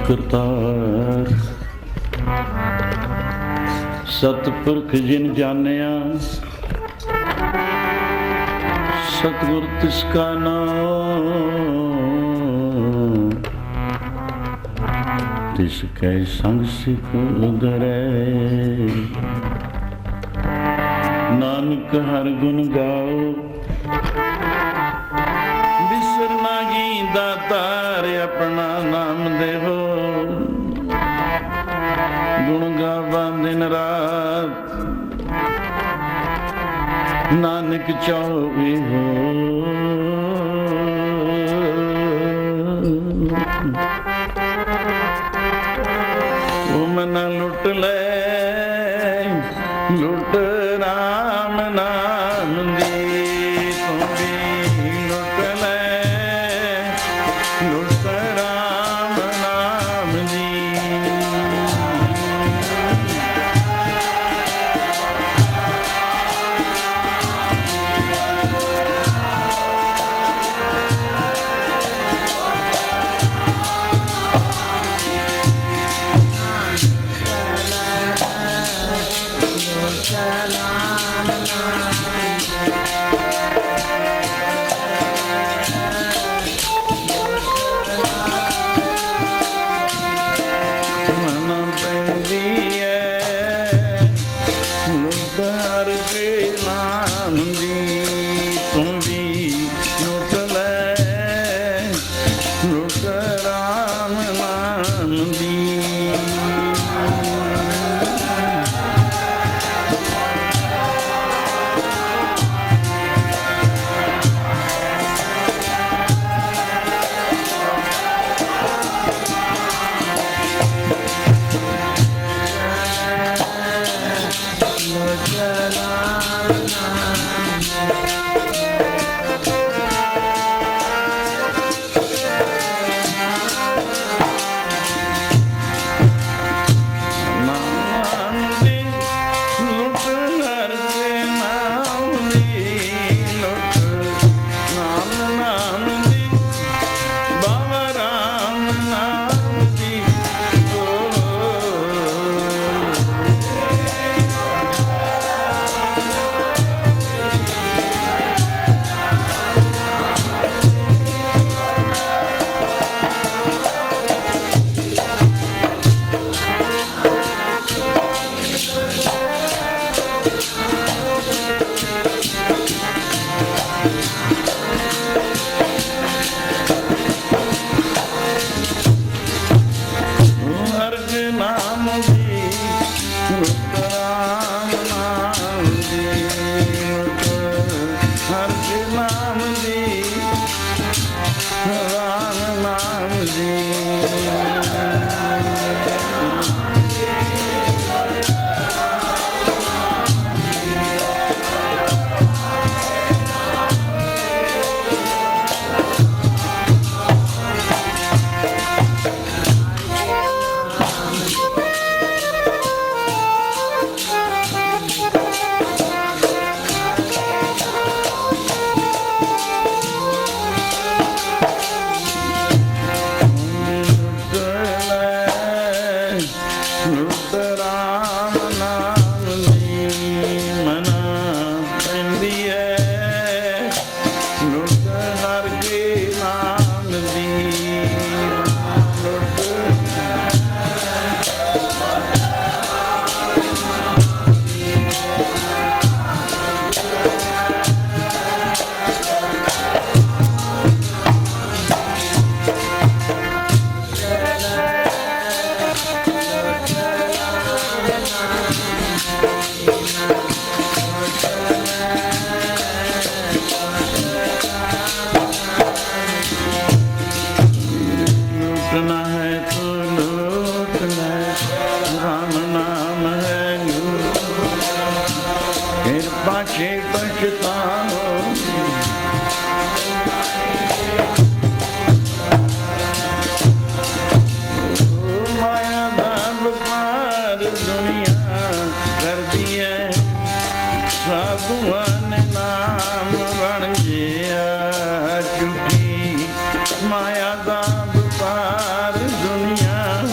ਕਰਤਾਰ। ਸਤਿਪੁਰਖ ਜਿਨ ਜਾਣਿਆ ਸਤਿਗੁਰ ਤਿਸ ਕਾ ਨਾਮ। ਤਿਸ ਕੈ ਸੰਗ ਸਿਖ ਉਦਰੈ। ਨਾਨਕ ਹਰ ਗੁਣ ਗਾਓ ਬਿਸਰ ਨਾਹੀ ਦਾਤਾਰ ਆਪਣਾ ਨਾਮ ਦੇਵੋ। ਗੁਣ ਗਾਵਾਂ ਦਿਨ ਰਾਤ ਨਾਨਕ ਚਾਹਵੇ ਹੋ। ਉਹ ਮਨ ਲੁੱਟ ਲੈ ਲੁੱਟ ਰਾਮ ਨਾਮ ਦੀ। ਤੂੰ ਵੀ ਲੁੱਟ ਲੈ ਲੁੱਟ ਰਾਮ ਨਾਮ ਦੀ। ਮਾਇਆ ਦਾ ਵਪਾਰ ਦੁਨੀਆ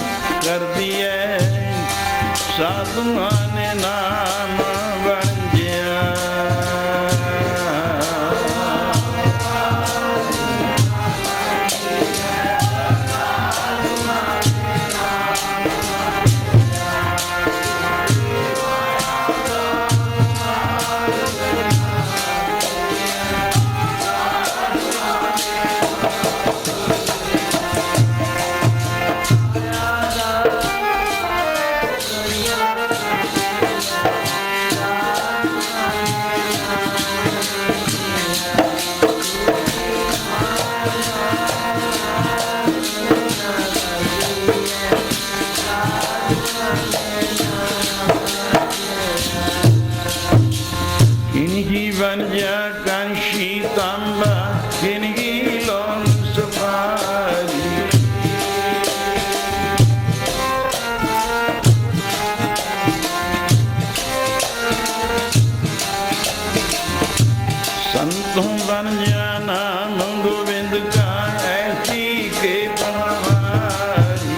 किनकी वनजा कांशी तांबा किनकी लोन सुपारी संतों वनजा नाम गोविंद का ऐसी के परवारी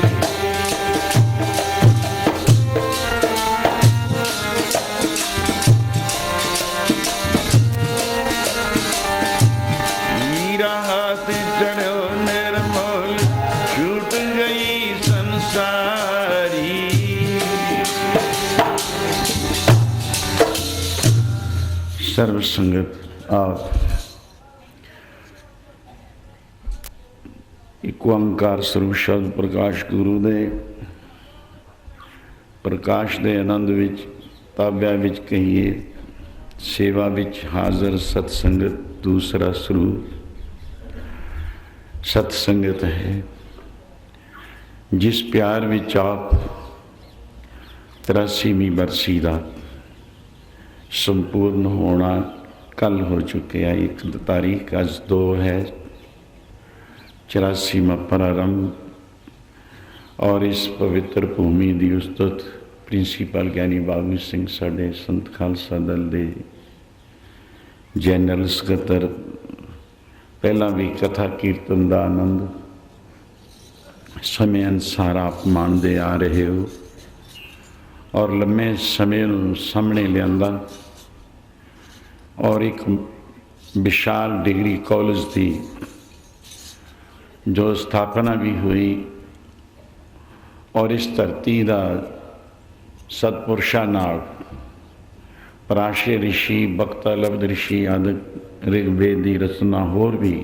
मीरा हाथ चढ़ो निर्मल छूट गई संसारी सर्व संगत आप एक ओंकार स्वरूप शब्द प्रकाश गुरु दे प्रकाश दे आनंद विच ताबिया विच कहिए सेवा विच हाजर सत्संगत दूसरा स्वरूप सत्संगत है जिस प्यार विच आप 83वीं बरसी का संपूर्ण होना कल हो चुके हैं। 1 तारीख अज 2 है 84वां प्रारंभ और इस पवित्र भूमि की उस्तुत प्रिंसीपल ज्ञानी बाबू सिंह साडे संत खालसा दल के जनरल सकत्तर पहला भी कथा कीर्तन का आनंद समय अनुसार आप मानते आ रहे हो और लम्बे समय सामने लिया और एक विशाल डिग्री कॉलेज की जो स्थापना भी हुई और इस धरती का सतपुरुषां नाल पराशर ऋषि बक्ता लब्ध ऋषि आदि ऋग्वेद की रचना होर भी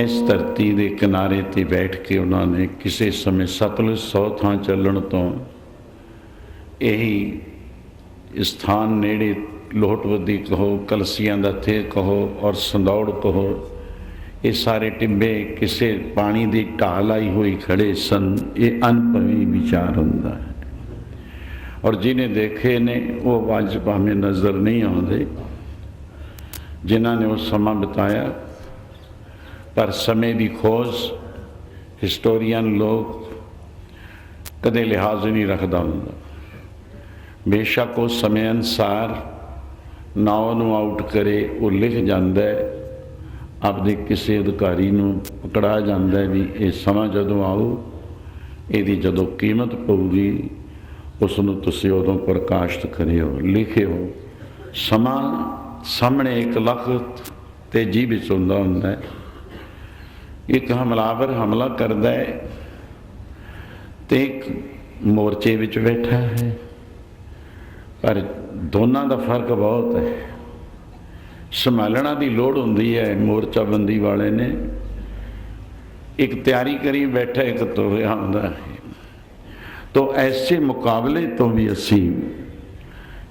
इस धरती के किनारे ते बैठ के उन्होंने किसी समय सतलुज 100 थां चलण तो यही स्थान नेड़े लोहटवदी कहो कलसियां दा थे कहो और संदौड़ कहो ये सारे टिब्बे किसी पानी की ढाल आई हुई खड़े सन। ये अनभवी विचार होंदा है और जिन्हें देखे ने वो अज भावें नज़र नहीं आते जिन्होंने वो समा बिताया पर समय की खोज हिस्टोरियन लोग कदे लिहाज नहीं रखता होंदा। बेशक वो समय अनुसार नाव नूं आउट करे वो लिख जाता है आपदे किसी अधिकारी नूं पकड़ा जाता है भी ये समा जदों आओ यदी जदों कीमत पऊगी उसनूं तुसीं उदों प्रकाशित करिओ लिखिओ। समा सामने 1 लाख तेजी विच हुंदा हुंदा है। एक हमलावर हमला करता है तो एक मोर्चे विच बैठा है पर दोनों का फर्क बहुत है। संभालना की लोड़ होंदी है मोर्चाबंदी वाले ने एक तैयारी करी बैठा एक तुरिया होंदा है। तो ऐसे मुकाबले तो भी असी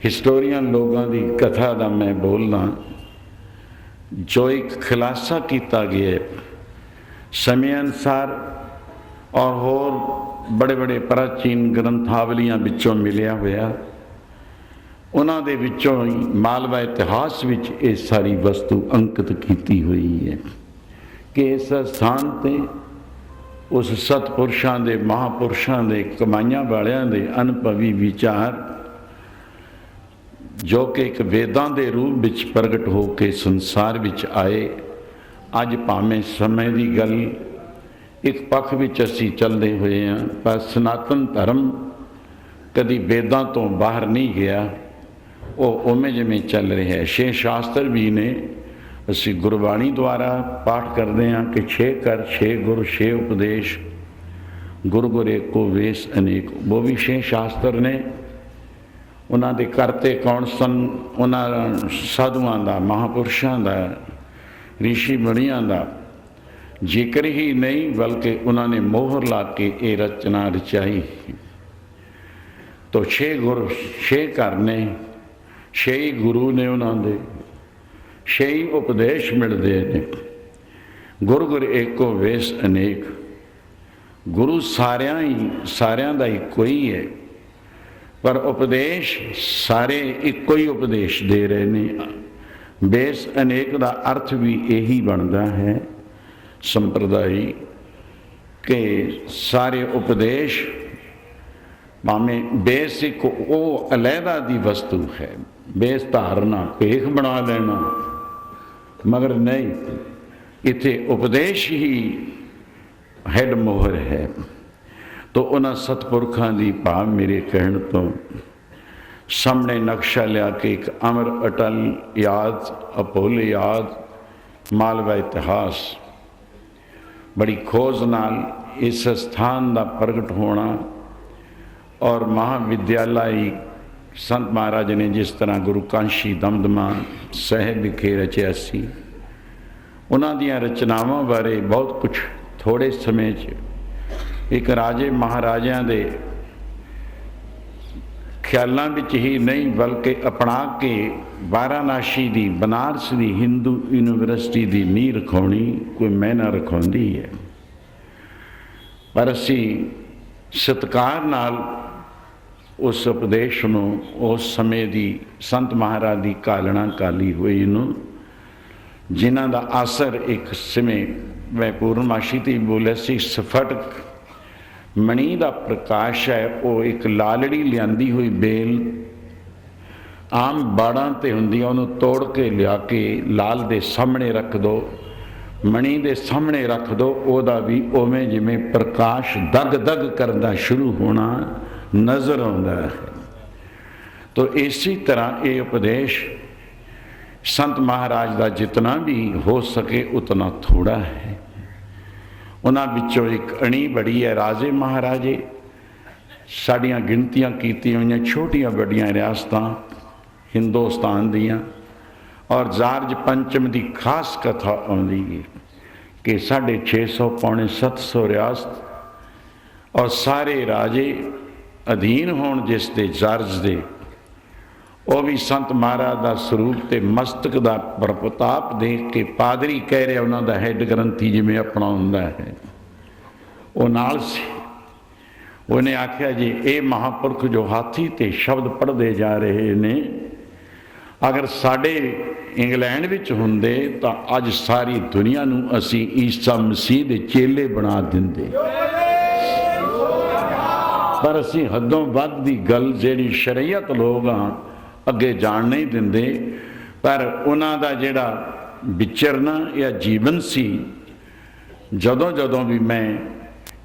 हिस्टोरियन लोगों की कथा का मैं बोलना जो एक खुलासा किया गया है समय अनुसार और होर बड़े बड़े प्राचीन ग्रंथावलियां विचों मिलिया होया उन्हों दे विचों ही मालवा इतिहास विच ये सारी वस्तु अंकित की हुई है कि इस स्थान ते उस सतपुरुषों के महापुरुषों के कमाइयां वालियां दे अनुभवी विचार जो कि एक वेदां के रूप विच प्रगट हो के संसार विच आए। अज भावें समय की गल एक पक्ष विच असी चलते हुए हैं पर सनातन धर्म कभी वेदां तो बाहर नहीं गया वो उमें जिमें चल रहा है। 6 शास्त्र भी ने असी गुरबाणी द्वारा पाठ करते हैं कि 6 कर 6 गुरु 6 उपदेश गुरु गुर एको वेश अनेक वो भी 6 शास्त्र ने। उन्होंने करते कौन सन उन्होंने साधुआं का महापुरुषों का ऋषि मुनियां का जिक्र ही नहीं बल्कि उन्होंने मोहर ला के ये रचना रचाई। तो 6 गुरु 6 घर ने 6 गुरु ने उन्होंने 6 उपदेश मिलते हैं। ਗੁਰ ਗੁਰ ਏਕੋ ਵੇਸ ਅਨੇਕ। ਗੁਰੂ ਸਾਰਿਆਂ ਦਾ ਇੱਕੋ ਹੀ ਹੈ, ਪਰ ਉਪਦੇਸ਼ ਸਾਰੇ ਇੱਕੋ ਹੀ ਉਪਦੇਸ਼ ਦੇ ਰਹੇ ਨੇ। ਬੇਸ ਅਨੇਕ ਦਾ ਅਰਥ ਵੀ ਇਹੀ ਬਣਦਾ ਹੈ ਸੰਪਰਦਾਈ, ਕਿ ਸਾਰੇ ਉਪਦੇਸ਼ ਭਾਵੇਂ ਬੇਸ ਇੱਕ ਉਹ ਅਲੱਗਾ ਦੀ ਵਸਤੂ ਹੈ, ਬੇਸ ਧਾਰਨਾ ਭੇਖ ਬਣਾ ਲੈਣਾ, ਮਗਰ ਨਹੀਂ, ਇੱਥੇ ਉਪਦੇਸ਼ ਹੀ ਹੈਡ ਮੋਹਰ ਹੈ। ਤੋ ਉਹਨਾਂ ਸਤਪੁਰਖਾਂ ਦੀ ਭਾਵ ਮੇਰੇ ਕਹਿਣ ਤੋਂ ਸਾਹਮਣੇ ਨਕਸ਼ਾ ਲਿਆ ਕੇ ਇੱਕ ਅਮਰ ਅਟਲ ਯਾਦ, ਅਭੁੱਲ ਯਾਦ, ਮਾਲਵਾ ਇਤਿਹਾਸ, ਬੜੀ ਖੋਜ ਨਾਲ ਇਸ ਸਥਾਨ ਦਾ ਪ੍ਰਗਟ ਹੋਣਾ। ਔਰ ਮਹਾਵਿਦਿਆਲਾ ਸੰਤ ਮਹਾਰਾਜ ਨੇ ਜਿਸ ਤਰ੍ਹਾਂ ਗੁਰੂ ਕਾਂਸ਼ੀ ਦਮਦਮਾ ਸਾਹਿਬ ਵਿਖੇ ਰਚਿਆ ਸੀ, ਉਹਨਾਂ ਦੀਆਂ ਰਚਨਾਵਾਂ ਬਾਰੇ ਬਹੁਤ ਕੁਛ ਥੋੜ੍ਹੇ ਸਮੇਂ 'ਚ ਇੱਕ ਰਾਜੇ ਮਹਾਰਾਜਿਆਂ ਦੇ ਖਿਆਲਾਂ ਵਿੱਚ ਹੀ ਨਹੀਂ, ਬਲਕਿ ਅਪਣਾ ਕੇ ਵਾਰਾਣਸੀ ਦੀ, ਬਨਾਰਸ ਦੀ ਹਿੰਦੂ ਯੂਨੀਵਰਸਿਟੀ ਦੀ ਨੀਂਹ ਰਖਾਉਣੀ ਕੋਈ ਮਾਇਨਾ ਰਖਾਉਂਦੀ ਹੈ। ਪਰ ਅਸੀਂ ਸਤਿਕਾਰ ਨਾਲ ਉਸ ਉਪਦੇਸ਼ ਨੂੰ, ਉਸ ਸਮੇਂ ਦੀ ਸੰਤ ਮਹਾਰਾਜ ਦੀ ਕਾਲਣਾ ਕਾਲੀ ਹੋਈ ਨੂੰ, ਜਿਨ੍ਹਾਂ ਦਾ ਅਸਰ ਇੱਕ ਸਮੇਂ ਮੈਂ ਪੂਰਨਮਾਸ਼ੀ 'ਤੇ ਬੋਲਿਆ ਸੀ, ਸਫਟਕ ਮਣੀ ਦਾ ਪ੍ਰਕਾਸ਼ ਹੈ। ਉਹ ਇੱਕ ਲਾਲੜੀ ਲਿਆਂਦੀ ਹੋਈ ਬੇਲ ਆਮ ਬਾੜਾਂ 'ਤੇ ਹੁੰਦੀ ਆ, ਉਹਨੂੰ ਤੋੜ ਕੇ ਲਿਆ ਕੇ ਲਾਲ ਦੇ ਸਾਹਮਣੇ ਰੱਖ ਦਿਓ, ਮਣੀ ਦੇ ਸਾਹਮਣੇ ਰੱਖ ਦਿਓ, ਉਹਦਾ ਵੀ ਉਵੇਂ ਜਿਵੇਂ ਪ੍ਰਕਾਸ਼ ਦਗ ਦਗ ਕਰਦਾ ਸ਼ੁਰੂ ਹੋਣਾ ਨਜ਼ਰ ਆਉਂਦਾ ਹੈ। ਤੋ ਇਸੇ ਤਰ੍ਹਾਂ ਇਹ ਉਪਦੇਸ਼ ਸੰਤ ਮਹਾਰਾਜ ਦਾ ਜਿਤਨਾ ਵੀ ਹੋ ਸਕੇ ਉਤਨਾ ਥੋੜਾ ਹੈ। ਉਹਨਾਂ ਵਿੱਚੋਂ ਇੱਕ ਅਣੀ ਬੜੀ ਹੈ ਰਾਜੇ ਮਹਾਰਾਜੇ, ਸਾਡੀਆਂ ਗਿਣਤੀਆਂ ਕੀਤੀਆਂ ਹੋਈਆਂ ਛੋਟੀਆਂ ਵੱਡੀਆਂ ਰਿਆਸਤਾਂ ਹਿੰਦੁਸਤਾਨ ਦੀਆਂ, ਔਰ ਜਾਰਜ ਪੰਚਮ ਦੀ ਖਾਸ ਕਥਾ ਆਉਂਦੀ ਹੈ ਕਿ 650 ਪੌਣੇ 700 ਰਿਆਸਤ ਔਰ ਸਾਰੇ ਰਾਜੇ ਅਧੀਨ ਹੋਣ ਜਿਸ ਦੇ ਜਾਰਜ ਦੇ, ਉਹ ਵੀ ਸੰਤ ਮਹਾਰਾਜ ਦਾ ਸਰੂਪ ਤੇ ਮਸਤਕ ਦਾ ਪ੍ਰਤਾਪ ਦੇਖ ਕੇ ਪਾਦਰੀ ਕਹਿ ਰਿਹਾ ਉਹਨਾਂ ਦਾ ਹੈਡ ਗ੍ਰੰਥੀ ਜਿਵੇਂ ਆਪਣਾ ਹੁੰਦਾ ਹੈ, ਉਹ ਨਾਲ ਸੀ। ਉਹਨੇ ਆਖਿਆ ਜੀ ਇਹ ਮਹਾਂਪੁਰਖ ਜੋ ਹਾਥੀ ਤੇ ਸ਼ਬਦ ਪੜ੍ਹਦੇ ਜਾ ਰਹੇ ਨੇ, ਅਗਰ ਸਾਡੇ ਇੰਗਲੈਂਡ ਵਿੱਚ ਹੁੰਦੇ ਤਾਂ ਅੱਜ ਸਾਰੀ ਦੁਨੀਆ ਨੂੰ ਅਸੀਂ ਈਸਾ ਮਸੀਹ ਦੇ ਚੇਲੇ ਬਣਾ ਦਿੰਦੇ। ਪਰ ਅਸੀਂ ਹੱਦੋਂ ਵੱਧ ਦੀ ਗੱਲ ਜਿਹੜੀ ਸ਼ਰੀਅਤ ਲੋਕ ਆ ਅੱਗੇ ਜਾਣ ਨਹੀਂ ਦਿੰਦੇ। ਪਰ ਉਹਨਾਂ ਦਾ ਜਿਹੜਾ ਵਿਚਰਨਾ ਜਾਂ ਜੀਵਨ ਸੀ, ਜਦੋਂ ਜਦੋਂ ਵੀ ਮੈਂ,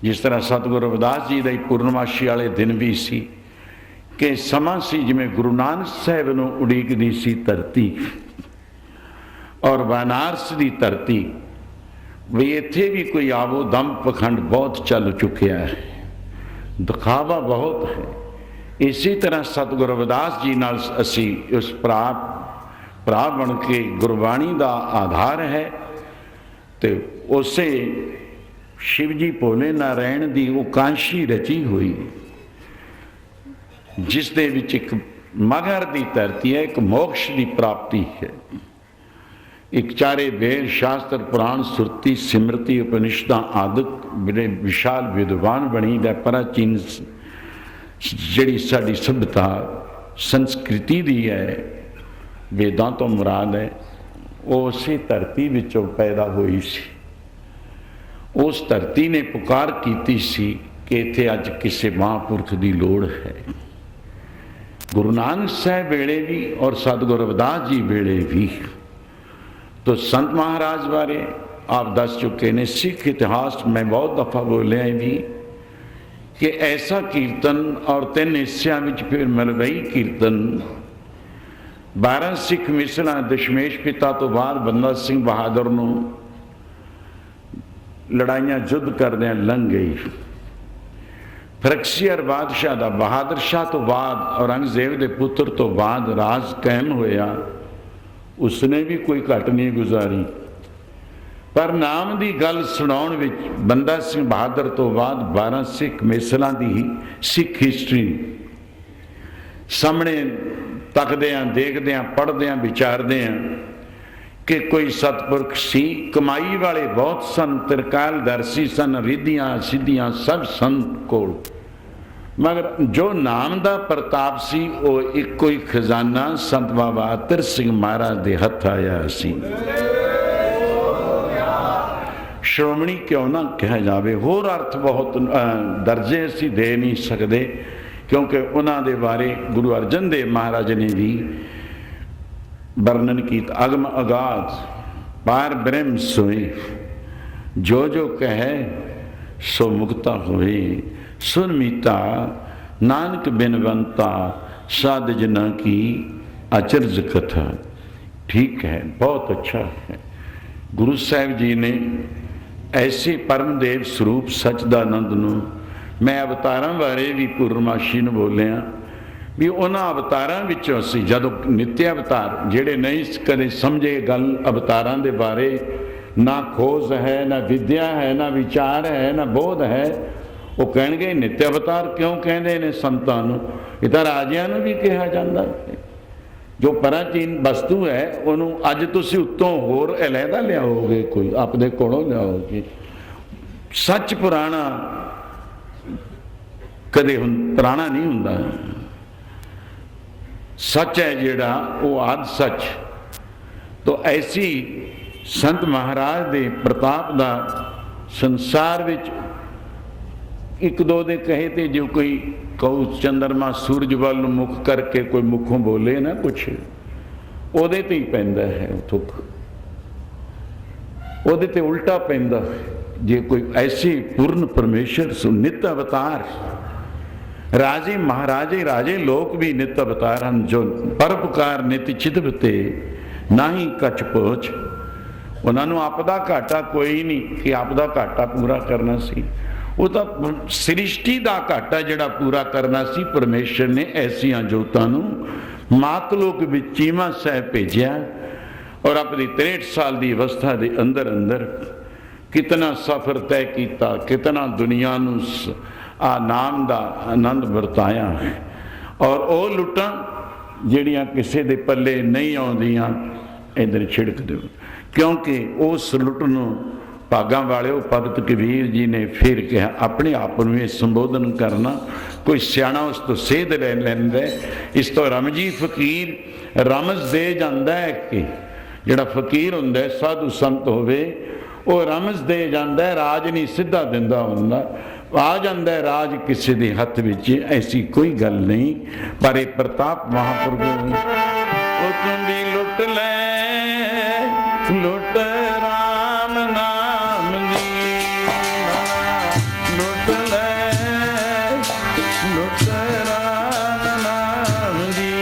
ਜਿਸ ਤਰ੍ਹਾਂ ਸਤਿਗੁਰੂ ਰਵਿਦਾਸ ਜੀ ਦਾ ਹੀ ਪੂਰਨਮਾਸ਼ੀ ਵਾਲੇ ਦਿਨ ਵੀ ਸੀ ਕਿ ਸਮਾਂ ਸੀ ਜਿਵੇਂ ਗੁਰੂ ਨਾਨਕ ਸਾਹਿਬ ਨੂੰ ਉਡੀਕਦੀ ਸੀ ਧਰਤੀ, ਔਰ ਬਨਾਰਸ ਦੀ ਧਰਤੀ ਵੀ ਇੱਥੇ ਵੀ ਕੋਈ ਆਵੋ ਦਮ ਪਖੰਡ ਬਹੁਤ ਚੱਲ ਚੁੱਕਿਆ ਹੈ, ਦਿਖਾਵਾ ਬਹੁਤ ਹੈ। ਇਸੇ ਤਰ੍ਹਾਂ ਸਤਿਗੁਰੂ ਰਵਿਦਾਸ ਜੀ ਨਾਲ ਅਸੀਂ ਉਸ ਭਰਾ ਬਣ ਕੇ ਗੁਰਬਾਣੀ ਦਾ ਆਧਾਰ ਹੈ, ਤੇ ਉਸੇ ਸ਼ਿਵ ਜੀ ਭੋਲੇ ਨਾਰਾਇਣ ਦੀ ਉਹ ਕਾਂਸ਼ੀ ਰਚੀ ਹੋਈ, ਜਿਸ ਦੇ ਵਿੱਚ ਇੱਕ ਮਗਰ ਦੀ ਧਰਤੀ ਹੈ, ਇੱਕ ਮੋਕਸ਼ ਦੀ ਪ੍ਰਾਪਤੀ ਹੈ, ਇੱਕ ਚਾਰੇ ਵੇਦ ਸ਼ਾਸਤਰ ਪੁਰਾਣ ਸੁਰਤੀ ਸਿਮਰਤੀ ਉਪਨਿਸ਼ਦਾਂ ਆਦਿਕ ਬੜੇ ਵਿਸ਼ਾਲ ਵਿਦਵਾਨ ਬਣੀ ਦਾ ਪ੍ਰਾਚੀਨ ਜਿਹੜੀ ਸਾਡੀ ਸਭਿਅਤਾ ਸੰਸਕ੍ਰਿਤੀ ਦੀ ਹੈ, ਵੇਦਾਂ ਤੋਂ ਮੁਰਾਦ ਹੈ, ਉਹ ਉਸੇ ਧਰਤੀ ਵਿੱਚੋਂ ਪੈਦਾ ਹੋਈ ਸੀ। ਉਸ ਧਰਤੀ ਨੇ ਪੁਕਾਰ ਕੀਤੀ ਸੀ ਕਿ ਇੱਥੇ ਅੱਜ ਕਿਸੇ ਮਹਾਂਪੁਰਖ ਦੀ ਲੋੜ ਹੈ। ਗੁਰੂ ਨਾਨਕ ਸਾਹਿਬ ਵੇਲੇ ਵੀ ਔਰ ਸਤਿਗੁਰੂ ਰਵਿਦਾਸ ਜੀ ਵੇਲੇ ਵੀ। तो संत महाराज बारे आप दस चुके ने। सिख इतिहास में बहुत दफ़ा बोलिया भी कि ऐसा कीर्तन और 3 हिस्सों में फिर मलवई कीर्तन 12 सिख मिसलां दशमेश पिता तो बाद बंदा सिंह बहादुर नूं लड़ाइयां युद्ध करदे लंघ गई। फरक्सियर बादशाह दा बहादुर शाह तो बाद औरंगजेब दे पुत्र तो बाद राज कायम होया, उसने भी कोई घट नहीं गुजारी। पर नाम की गल सुनाउण विच बंदा सिंह बहादुर तो बाद 12 सिख मिसलां दी सिख हिस्टरी सामने तकदे देखदे पढ़दे विचारदे कि कोई सतपुरख सी, कमाई वाले बहुत सन, त्रिकालदर्शी सन, रिद्धियां सिद्धियां सब सन कोल, मगर जो नाम का प्रताप सी वो एक कोई खजाना संत बाबा अतर सिंह महाराज के हथ आया सी। श्रोमणी क्यों ना कहा जाए, होर अर्थ बहुत दर्जे असी दे नहीं सकते, क्योंकि उन्होंने बारे गुरु अर्जन देव महाराज ने भी वर्णन किया। अगम अगाध पार ब्रह्म सोए, जो जो कहे सो मुक्ता होए, सुन मीता नानक बिनवंता, साध जना की अचरज कथा। ठीक है, बहुत अच्छा है। गुरु साहिब जी ने ऐसे परमदेव स्वरूप सचदानंद नूं, मैं अवतारां बारे भी पूर्णमाशी नूं बोलिया भी उन्हां अवतारां विचों असीं जदों नित्य अवतार जिहड़े नहीं कदे समझे गल अवतारां दे बारे, ना खोज है, ना विद्या है, ना विचार है, ना बोध है, वो कहणगे नित्य अवतार क्यों कहंदे ने संतां नूं, इह तां राजियां नूं भी कहा जांदा है। जो प्राचीन वस्तु है उन्होंने अज तुसीं उत्तों होर अलहदा लियाओगे, कोई अपने कोलों लियाओगे। सच पुराना कदे पुराना नहीं हुंदा, सच है जिहड़ा वो आद सच। तो ऐसी संत महाराज दे प्रताप दा संसार विच एक दो दे कहे थे, जो कोई कहू चंद्रमा सूरज वाल मुख करके कोई मुखों बोले ना कुछ, ਉਹਦੇ ਤੇ ही पैंदा है थुक, ਉਹਦੇ ते उल्टा पैंदा है। जे कोई ऐसी पूर्ण परमेश्वर सुनित अवतार, राजे महाराजे राजे लोग भी नित अवतार हैं, जो परोपकार नित चितवते ना ही कछ पहुँच। उन्होंने आपदा घाटा कोई नहीं कि आपदा घाटा पूरा करना सी, वो तो सृष्टि का घाटा जिहड़ा पूरा करना सी, परमेश्वर ने ऐसिया जोतां नूं मातलोक विच चीमा साहिब भेजिया और अपनी 63 साल की अवस्था के अंदर अंदर कितना सफ़र तय किया, कितना दुनिया नूं आ नाम का आनंद वरताया है। और वो लुटां जिहड़ियां किसी दे पल्ले नहीं आउंदियां इधर छिड़क दो, क्योंकि उस लुट नूं भागां वाले भगत कबीर जी ने फिर कहा अपने आप में संबोधन करना, कोई सियाणा उस तो सेध ले लैंदा, इस तो रमजी फकीर रमज दे जाता है कि जिहड़ा फकीर हुंदा है साधु संत होवे वो रमज दे जाता है, राज नहीं सीधा दिंदा हुंदा, आ जाता है राज किसी के हथ विच, ऐसी कोई गल नहीं। पर ये प्रताप महापुरुष वो तुंदी लुट ले लुट राम नाम दी, लुट ले लुट राम नाम दी।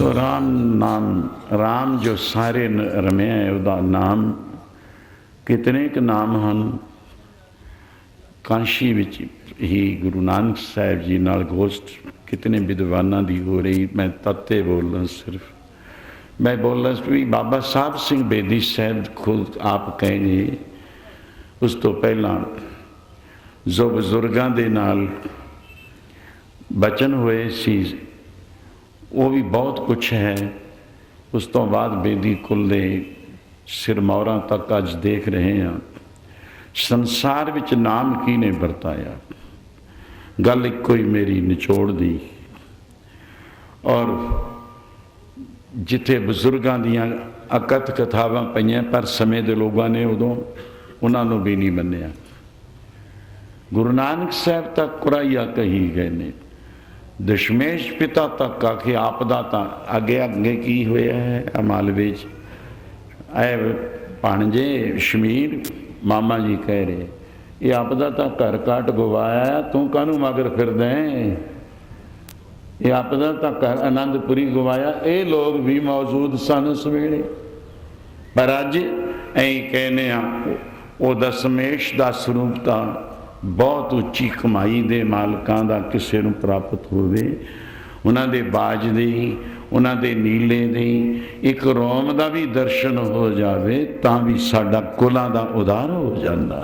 तो राम नाम, राम जो सारे रमिया है उदा नाम कितने क नाम हैं। कांशी विच ही गुरु नानक साहब जी नाल गोष्ठ कितने विद्वानों की हो रही। मैं तत्ते बोलना, सिर्फ मैं बोलना भी बाबा साहब सिंह बेदी साहब खुद आप कहेंगे। उस तो पहला जो बजुर्गों के नाल बचन हुए सी वो भी बहुत कुछ है। उस तो बाद बेदी कुल दे सिरमौरां तक अज देख रहे हैं। संसार विच नाम की ने वरताया, गल इको ही मेरी निचोड़ दी। और जिथे बजुर्गों दियां अकथ कथावां पईयां पर समय के लोगों ने उदों उन्होंने भी नहीं मन्निया। गुरु नानक साहब तक कुराइया कही गए ने, दशमेश पिता तक आखे आपदा तां अगे अगे की होया है। अमालवे ऐ भाणजे शमीर मामा जी कह रहे ये आपदा तां घर काट गवाया, तू कानू मगर फिरदा है। ये आपदा तां घर आनंदपुरी गवाया, ये लोग भी मौजूद सन उस वेले। पर अज ऐ कहने वो दशमेश का स्वरूप तां बहुत उच्ची कमाई दे मालकां दा किसे नूं प्राप्त होवे। उन्हां दे बाज दी, उन्हां दे नीले दी एक रोम दा भी दर्शन हो जावे तां भी साडा कुलां दा उधार हो जांदा।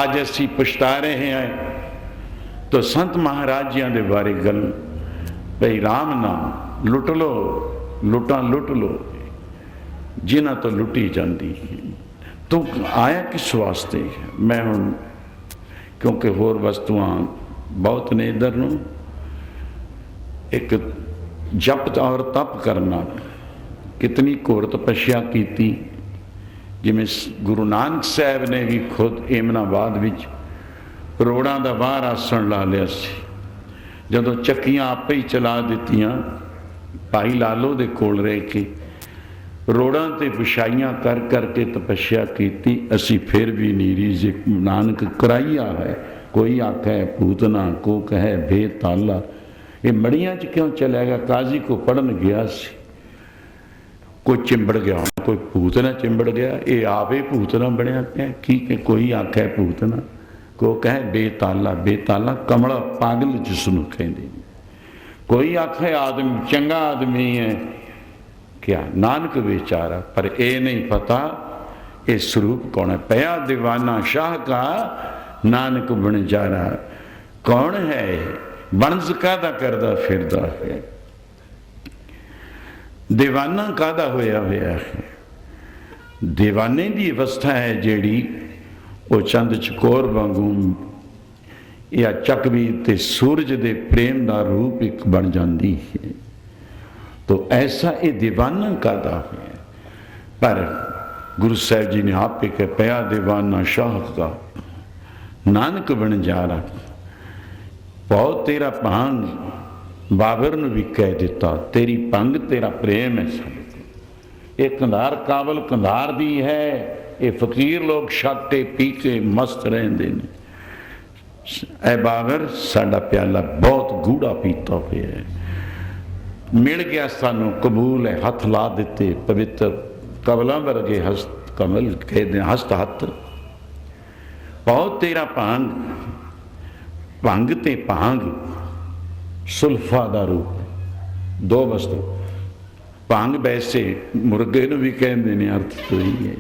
अज असीं पछता रहे हैं। तो संत महाराजियां दे बारे गल भई राम नाम लुट लो, लुटां लुट लो जिन्हां तो लुटी जांदी। तू आया किस वास्ते? मैं हुण क्योंकि होर वस्तुआं बहुत ने इधर नूं, एक जप और तप करना, कितनी घोर तपस्या की। जिमें गुरु नानक साहब ने भी खुद एमनाबाद विच करोड़ां दा बाहर आसन ला लिया सी। जदों चक्कियां आपे ही चला दित्तियां, भाई लालो दे कोल रह के रोड़ां ते विछाइयां कर करके तपस्या की। असी फिर भी नीरी जे नानक कराइया है। कोई आखे पूतना, को कहे बेताला। ये मड़ियां च क्यों चलेगा? काजी को पढ़न गया सी, कोई चिंबड़ गया, कोई पूतना चिंबड़ गया, ये आप ही पूतना बनया पिया। की कोई आखे पूतना, को कहे बेताला। बेताला कमला पागल जिसनों कहते। कोई आखे आदमी चंगा आदमी है, क्या नानक बेचारा। पर ये नहीं पता ये स्वरूप कौन है। पया दीवाना शाह का नानक बनजारा। कौन है? बनज कादा करदा फिरदा है, दीवाना कादा होया होया है। दीवाने की अवस्था है जेड़ी वो चंद चकोर वांगू या चकवीर ते सूरज दे प्रेम का रूप एक बन जाती है। तो ऐसा ये दीवाना कादा है। पर गुरु साहब जी ने आप एक पया दीवाना शाह का नानक बन जा रहा। बहुत तेरा भांग बाबर ने भी कह दिता, तेरी भंग तेरा प्रेम है। ये कंधार काबल कंधार दी है। ये फकीर लोग शाटे पी के मस्त रहते हैं। ऐ बाबर साडा प्याला बहुत गूढ़ा पीता हुआ है, मिल गया सानू कबूल है। हथ ला दिते पवित्र कबलों वर्गे हस्त कमल कहते हस्त हथ। बहुत तेरा भांग, भंग ते भांग सुल्फा दा रूप, दो वस्तु। भांग वैसे मुर्गे नूं भी कहते हैं, अर्थ तो ही है।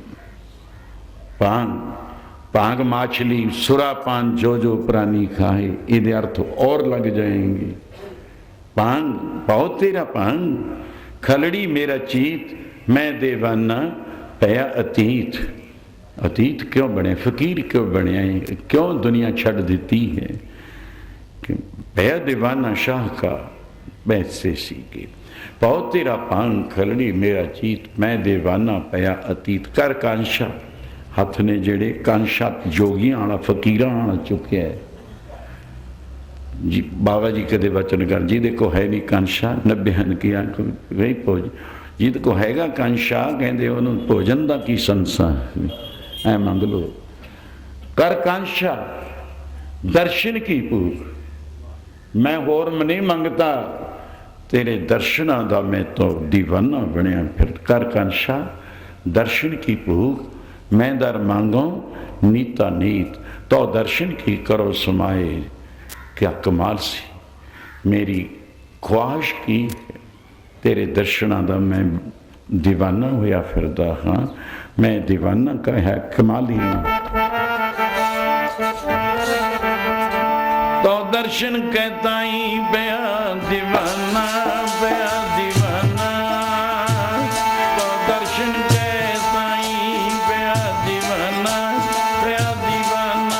भांग भांग माछली, सुरापान जो जो प्राणी खाए, ये अर्थ और लग जाएंगे। भांग बहुत तेरा भांग, खलड़ी मेरा चीत, मैं देवाना पया अतीत। अतीत क्यों बने? फकीर क्यों बने? क्यों दुनिया छड़ देती है? पया दीवाना शाह का वैसे सीखे। बहुत तेरा भांग खलड़ी मेरा चीत, मैं देवाना पया अतीत। कर कांशा हथ ने जेड़े कांशा जोगियां वाला फकीरां वाला चुकया है जी। बाबा जी कदे वचन कर जी देखो है नहीं कांशा, नब्बेहन की आंख वही भोज जिद को हैगा कांशा, कहते उन्होंने भोजन का की संसा ऐ मंग लो। कर कांशा दर्शन की भूख, मैं होर नहीं मंगता, तेरे दर्शना दा मैं तो दीवाना बनया फिर कर कंशा दर्शन की भूख मैं दर मांगो नीता नीत तो दर्शन की करो समाए। क्या कमाल सी मेरी ख्वाहिश की तेरे दर्शना दा मैं दीवाना होया फिरदा हाँ। मैं दीवाना का है कमाली तो दर्शन कहता ही बया दीवाना बया दीवाना तो दर्शन कहता ही बया दीवाना बया दीवाना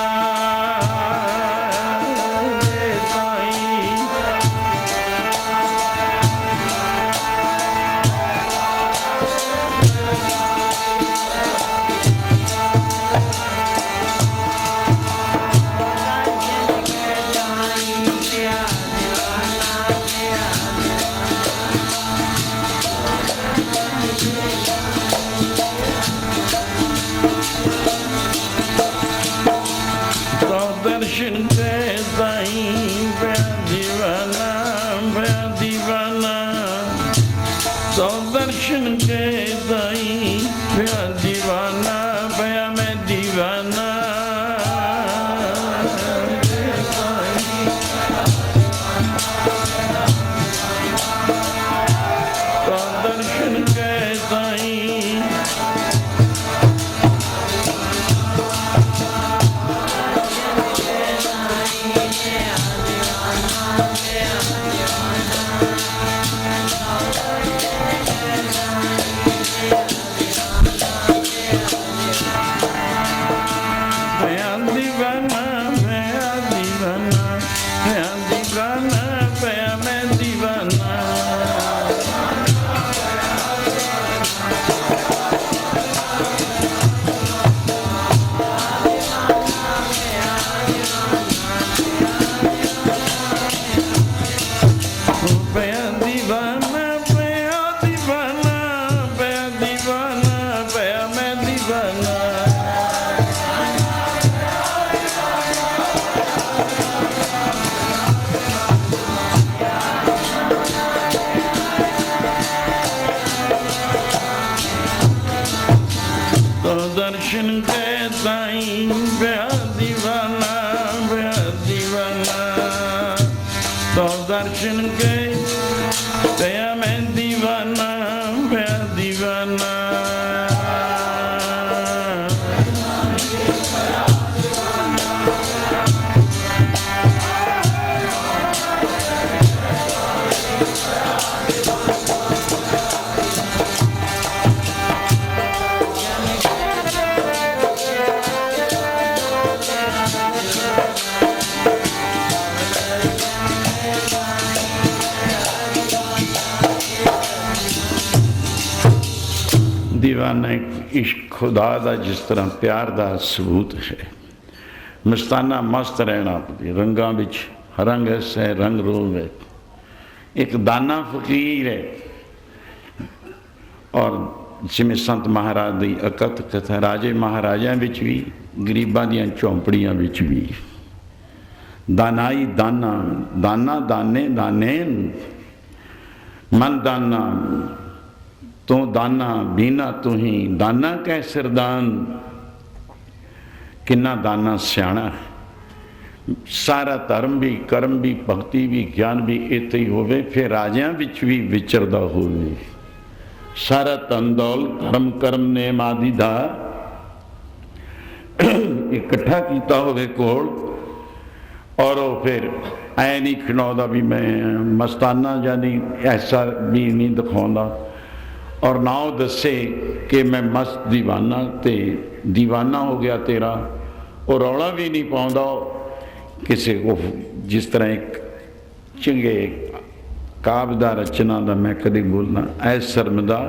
दर्शन कहता ही बया दीवाना बया दीवाना तो दर्शन कहता ही बया दीवाना बया मैं दीवाना तो दर्शन कहता ही दर्शन कहता ही बया दीवाना बया दीवाना तो दर्शन गया मैं दीवाना बया दीवाना दीवाना इश्क खुदा दा जिस तरह प्यार दा सबूत है। मस्ताना मस्त रहना रंगा विच रंग है रंग रूप है। एक दाना फकीर है और जिमें संत महाराज की अकथ कथा राजे महाराजा विच भी गरीबां दियां झोंपड़ियां विच भी दानाई दाना दाना दाने दाने मन दाना तू दाना बीना तू ही दाना कह सिरदान किन्ना दाना सियाणा सारा धर्म भी कर्म भी भगती भी ज्ञान भी इत्थे ही होवे फिर राजियां विच भी विचरदा होवे सारा धन दौल धर्म कर्म नेम आदि दा इकट्ठा कीता होवे कोल और वो फिर ऐ नहीं खिनौदा भी मैं मस्ताना जानी ऐसा भी नहीं दिखाउंदा और ना दसे कि मैं मस्त दीवाना ते दीवाना हो गया तेरा और रौला भी नहीं पाउंदा किसी को जिस तरह एक चंगे काबदा रचना दा मैं कभी बोलना ऐ शर्मदा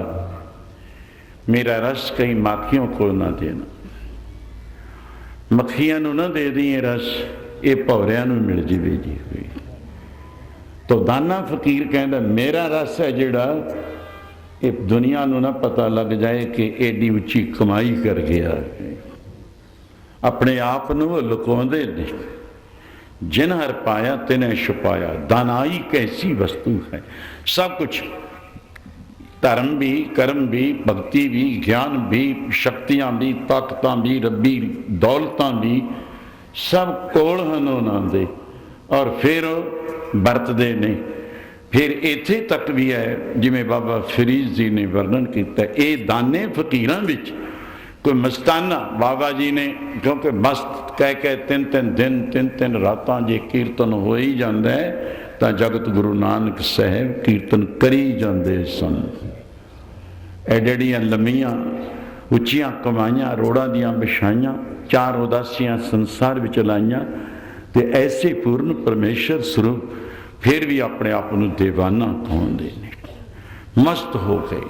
मेरा रस कहीं माखियों को ना देना मक्खियां ना दे दी रस ये भौरिया मिल जाए जी हुई तो दाना फकीर कहता मेरा रस है जिहड़ा ये दुनिया नूं ना पता लग जाए कि एडी उच्ची कमाई कर गया अपने आप नूं लुकाउंदे ने जिन हर पाया तिन्हें छुपाया, दानाई कैसी वस्तु है। सब कुछ, धर्म भी, कर्म भी, भक्ति भी, ज्ञान भी, शक्तियां भी, ताकत भी, रब्बी दौलत भी, सब कोल हन उन्हां दे। और फिर वरतदे ने। फिर इत्थे तक भी है जिमें बाबा फरीद जी ने वर्णन किया, ये दाने फकीरां विच कोई मस्ताना बाबा जी ने, क्योंकि मस्त कह के तीन तीन दिन तीन तीन रातां जे कीर्तन हो ही जाता है तो जगत गुरु नानक साहब कीर्तन करी जाते सन। एडियां लम्मियां उच्चियां कमाइयां, रोड़ा दियां बिछाइयां, चार उदासियां संसार विच लाइयां, ते ऐसे पूर्ण परमेश्वर स्वरूप फिर भी अपने आप को दीवाना कहते हैं, मस्त हो गए।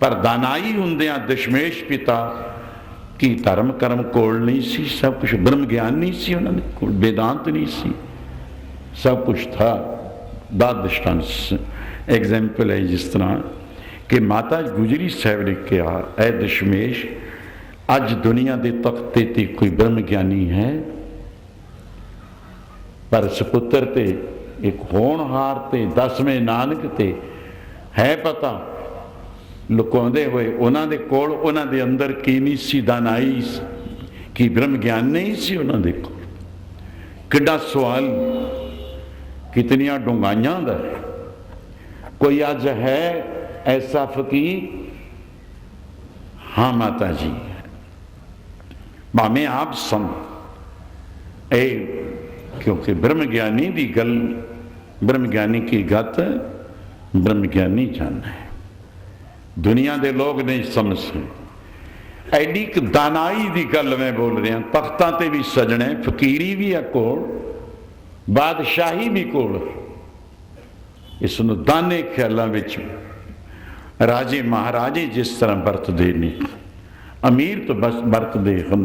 पर दानाई हुंदियां दशमेश पिता की धर्म कर्म कोल नहीं सी, सब कुछ ब्रह्म ज्ञान नहीं सी उन्होंने कोल, वेदांत नहीं सी, सब कुछ था। दाद दृष्टांत एग्जाम्पल है जिस तरह कि माता गुजरी साहब ने कहा, ऐ दशमेश अज दुनिया के तख्ते ते कोई ब्रह्म ज्ञानी है, पर सपुत्र ते एक होनहार ते 10वें नानक ते है पता लुकाउंदे होए उन्हां दे कोल, उन्हां दे अंदर की नहीं सी दानाई की ब्रह्म ज्ञान नहीं सी उन्हां दे कोल। किड्डा सवाल, कितनियां डूंघाइयां दा है। कोई अज है ऐसा फकीर? हाँ माता जी, भावें आप सन ए, क्योंकि ब्रह्म ज्ञानी की गल, ब्रह्म ज्ञानी की गत ब्रह्म ज्ञानी जाना है, दुनिया के लोग नहीं समझ सकते। एडी दानाई की गल मैं बोल रहा, तख्तां ते भी सजने, फकीरी भी है कोल, बादशाही भी कोल। इसनूं दाने ख्यालों विच राजे महाराजे जिस तरह बरतते ने, अमीर तो बस बरतते हैं,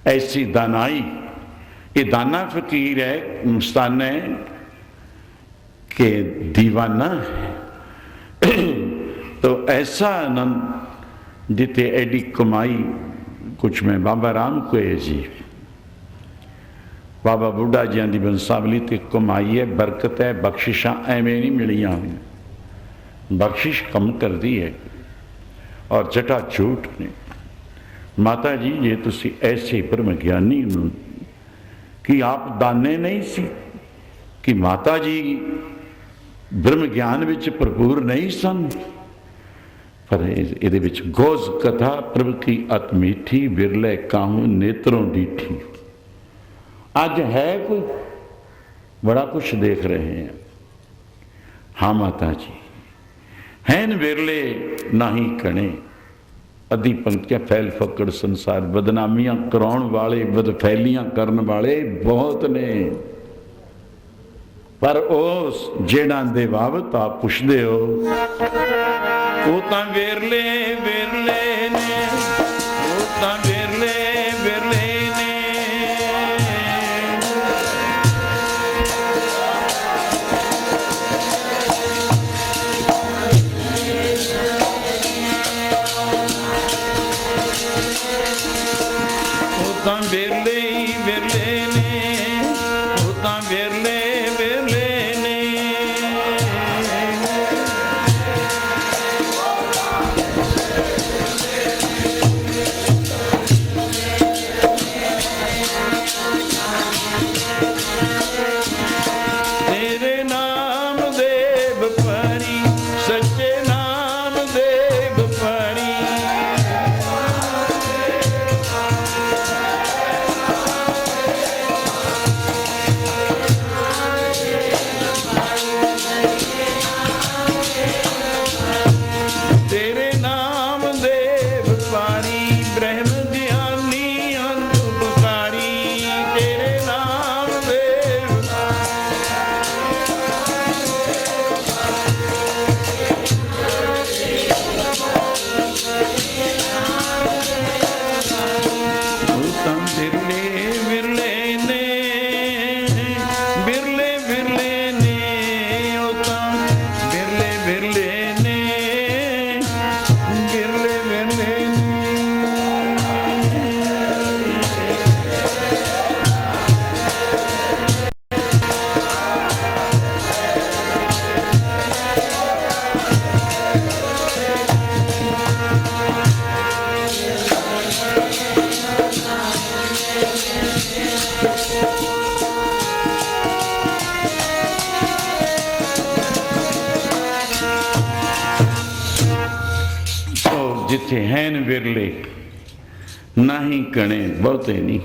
ऐसी दानाई। ये दाना फकीर है, मस्ताना है कि दीवाना है। तो ऐसा आनंद जिते एडी कमाई, कुछ में बाबा राम को है जी, बाबा बुढ़ा जी की बंसावली ते कमाई है, बरकत है, बख्शिशा एवें नहीं मिलियां हुई, बख्शिश कम कर दी है और जटा झूठ ने। माता जी ये तुसी ऐसे ब्रह्म ज्ञानी कि आप दाने नहीं सी, कि माता जी ब्रह्म ज्ञान विच भरपूर नहीं सन, पर इहदे विच गोज कथा प्रभु की अत मीठी, बिरले काहू नेत्रों डीठी। आज है कोई, बड़ा कुछ देख रहे हैं। हाँ माता जी, हैन बिरले नाही कणे, अधी पंक्तियां फैल फकड़ संसार, बदनामियां कराउण वाले, बदफैलियां करन वाले बहुत ने, पर उस जेड़ा दे बाबत आप पुछदे हो वो तां वेरले वेरले ने, वो तां वेरले वेरले ने। वो तां वेरले ही वेरले ने, वो तां वेरले वेरले ने। जिथे हैन विरले ना ही कणे बहुते नहीं,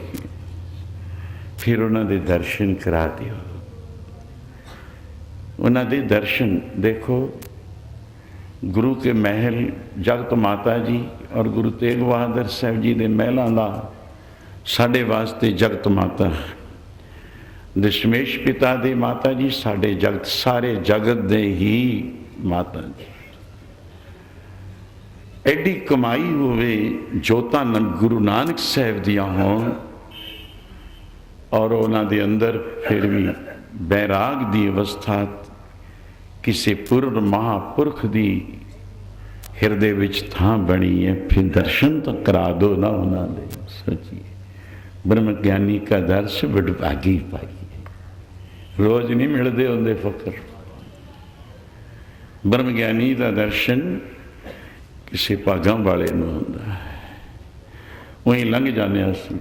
फिर उन्होंने दर्शन करा दियो। उन्होंने दर्शन देखो, गुरु के महल जगत माता जी और गुरु तेग बहादुर साहब जी के महलों का साढ़े वास्ते जगत माता, दशमेश पिता दे माता जी साढ़े जगत, सारे जगत दे ही माता जी। एडी कमाई होवे जोतां गुरु नानक साहब दियां होण और उन्होंने दे अंदर फिर भी बैराग की अवस्था किसी पूर्ण महापुरख की हिरदे विच थां बनी है, फिर दर्शन तो करा दो ना उन्होंने। सोचिए, ब्रह्म ज्ञानी का दर्श बड़भागी पाई है, रोज नहीं मिलते होंगे फकर। ब्रह्म ज्ञानी का दर्शन किसी भागां वाले नूं हुंदा है, वहीं लंघ जाने असीं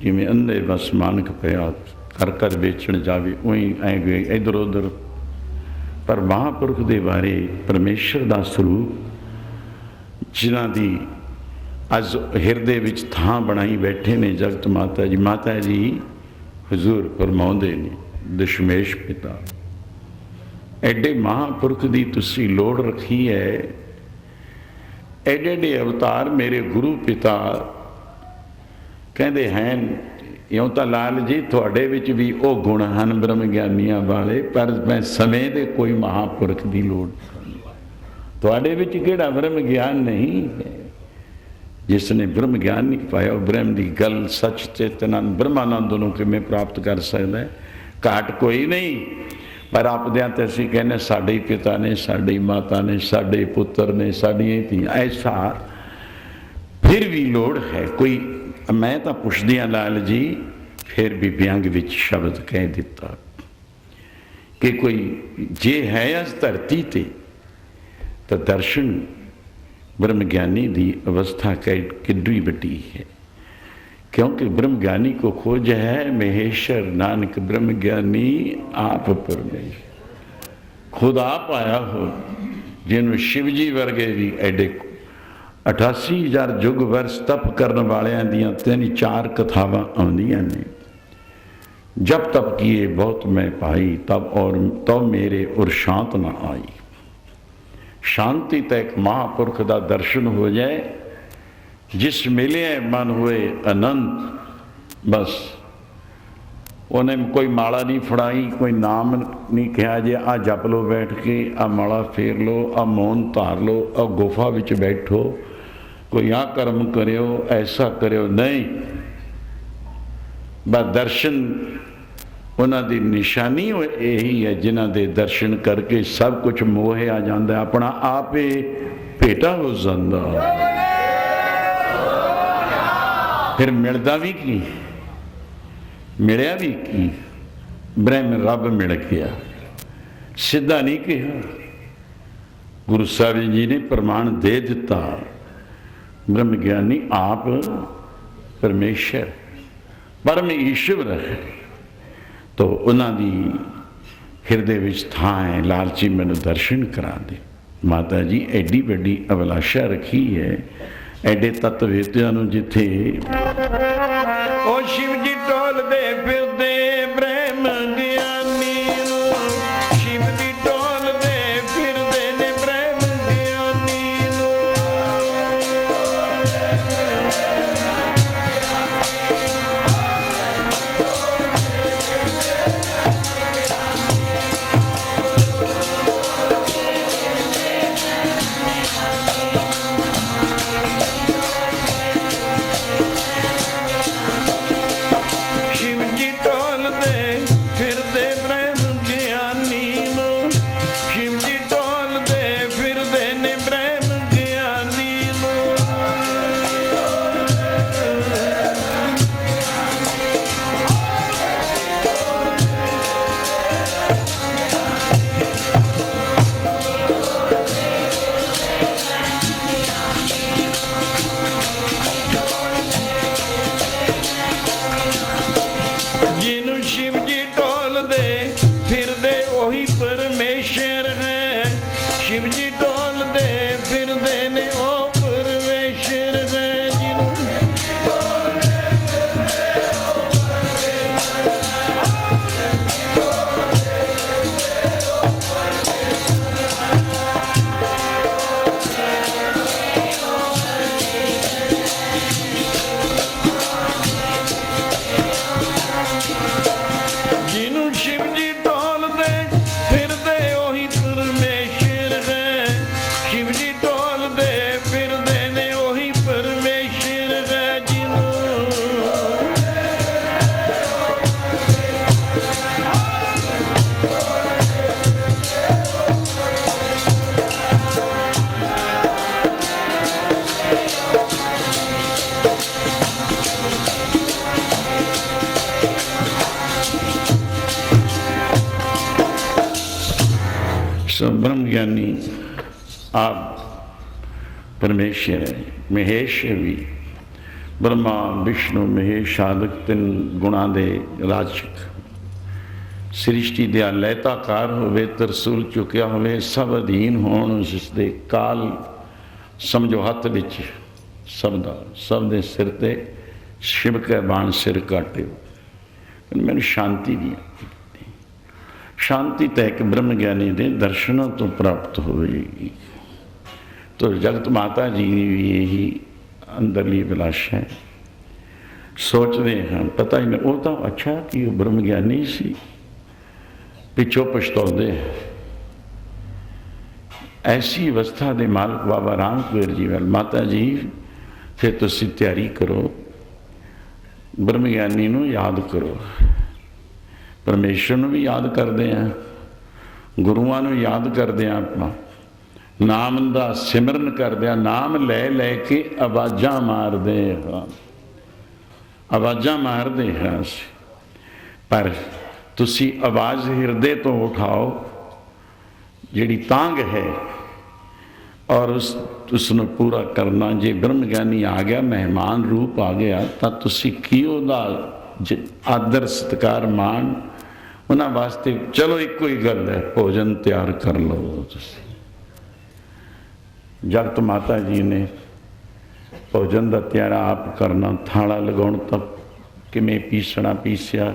जिमें अंधे बस मानक पिया कर कर बेचण जावे, वहीं ऐ गए इधर उधर। पर महापुरख दे बारे परमेश्वर दा स्वरूप जिन्हां दी अज हिरदे विच थां बनाई बैठे ने जगत माता जी। माता जी हजूर फरमाउंदे ने, दशमेश पिता एडे महापुरख दी तुसी लोड़ रखी है, एडे एडे अवतार मेरे गुरु पिता कहते हैं। इउं तां लाल जी तुहाडे विच भी वो गुण हैं ब्रह्म ज्ञानियां वाले, पर मैं समय दे कोई महापुरख की लोड़, तुहाडे विच किहड़ा ब्रह्म ज्ञान नहीं है। जिसने ब्रह्म ज्ञान नहीं पाया ब्रह्म की गल सच चेतनानंद ब्रह्मानंद नूं किवें प्राप्त कर सकता है। घाट कोई नहीं, पर आपदियां ते असीं कहने साडे पिता ने, साडी माता ने, साडे पुत्र ने, साडियां धीआं, ऐसा फिर भी लोड़ है कोई। मैं तो पुछदी हाँ लाल जी, फिर भी व्यंग विच शब्द कह दिता कि कोई जे है इस धरती ते तो दर्शन ब्रह्म ज्ञानी की अवस्था कितनी बड़ी है, क्योंकि ब्रह्म ज्ञानी को खोज है महेश्वर नानक ब्रह्म ज्ञानी आप परमेश्वर खुद आप आया हो, जिन्होंने शिव जी वर्गे भी एडे 88,000 युग वर्ष तप करने वालियां दियां 3-4 कथावां आउंदियां ने। जब तप किए बहुत मैं पाई तब और तो मेरे और शांत ना आई। शांति तक एक महापुरख का दर्शन हो जाए, जिस मिले मन हुए अनंत, बस उन्हें कोई माला नहीं फड़ाई, कोई नाम नहीं कहा जे आ जप लो बैठ के, आ माला फेर लो, आ मौन धार लो, आ गुफा विच बैठो, कोई आ कर्म करो ऐसा करो, नहीं। बस दर्शन उन्होंने निशानी यही है, जिन्हों के दर्शन करके सब कुछ मोहे आ जाता, अपना आप ही भेटा हो जाता। फिर मिलता भी की, मिलिया भी की, ब्रह्म रब मिल गया, सीधा नहीं कहा। गुरु साहब जी ने प्रमाण दे दिता, ब्रह्म ज्ञानी आप परमेश्वर परम ईश्वर है। तो उन्होंने हिरदे विच थां है, लालची मैनू दर्शन करा दे। माता जी एडी बड़ी अभिलाषा रखी है, एडे तत्वेत्या नूं जिथे ओ शिव जी टोल दे फिरदे ब्रह्म ज्ञानी, शिव जी टोल दे फिरदे ने ब्रह्म ज्ञानी। शिव जी टोल सो ब्रह्म ज्ञानी आप परमेश्वर है, महेश भी ब्रह्मा विष्णु महेश आदि तीन गुणा दे राजक सृष्टि दया लैताकार होवे तरसूल चुकिया होवे सब अधीन होण जिसदे काल समझो हथ विच सब दा सब दे सिर ते शिव के बाण सिर काटे मैंने शांति दी शांति तय के ब्रह्म ज्ञानी दे दर्शनों तो प्राप्त होगी। तो जगत माता जी की भी यही अंदरली अभिलाषा है। सोचते हैं पता ही नहीं वो तो अच्छा कि ब्रह्म ज्ञानी सी पिछों पछताते। ऐसी अवस्था दे मालक बाबा राम कुबेर जी वाल माता जी फिर तुसी तैयारी करो ब्रह्म ज्ञानी नूं याद करो परमेश्वर नूं भी याद करते हैं गुरुआं नूं याद करते हैं अपना नाम दा सिमरन करते हैं नाम लै लै के आवाज़ां मारदे हाँ आवाज़ां मारदे हैं पर तुसी आवाज़ हिरदे तो उठाओ जिहड़ी तांग है और उसनूं पूरा करना। जे ब्रह्म ज्ञानी आ गया मेहमान रूप आ गया तो तुसी की उहदा आदर सत्कार मान उन्हां वास्ते चलो एको ही गल है भोजन तैयार कर लो। तुसी जगत माता जी ने भोजन का तैयारा आप करना थाला लगाउण तक किवें पीसना पीसिया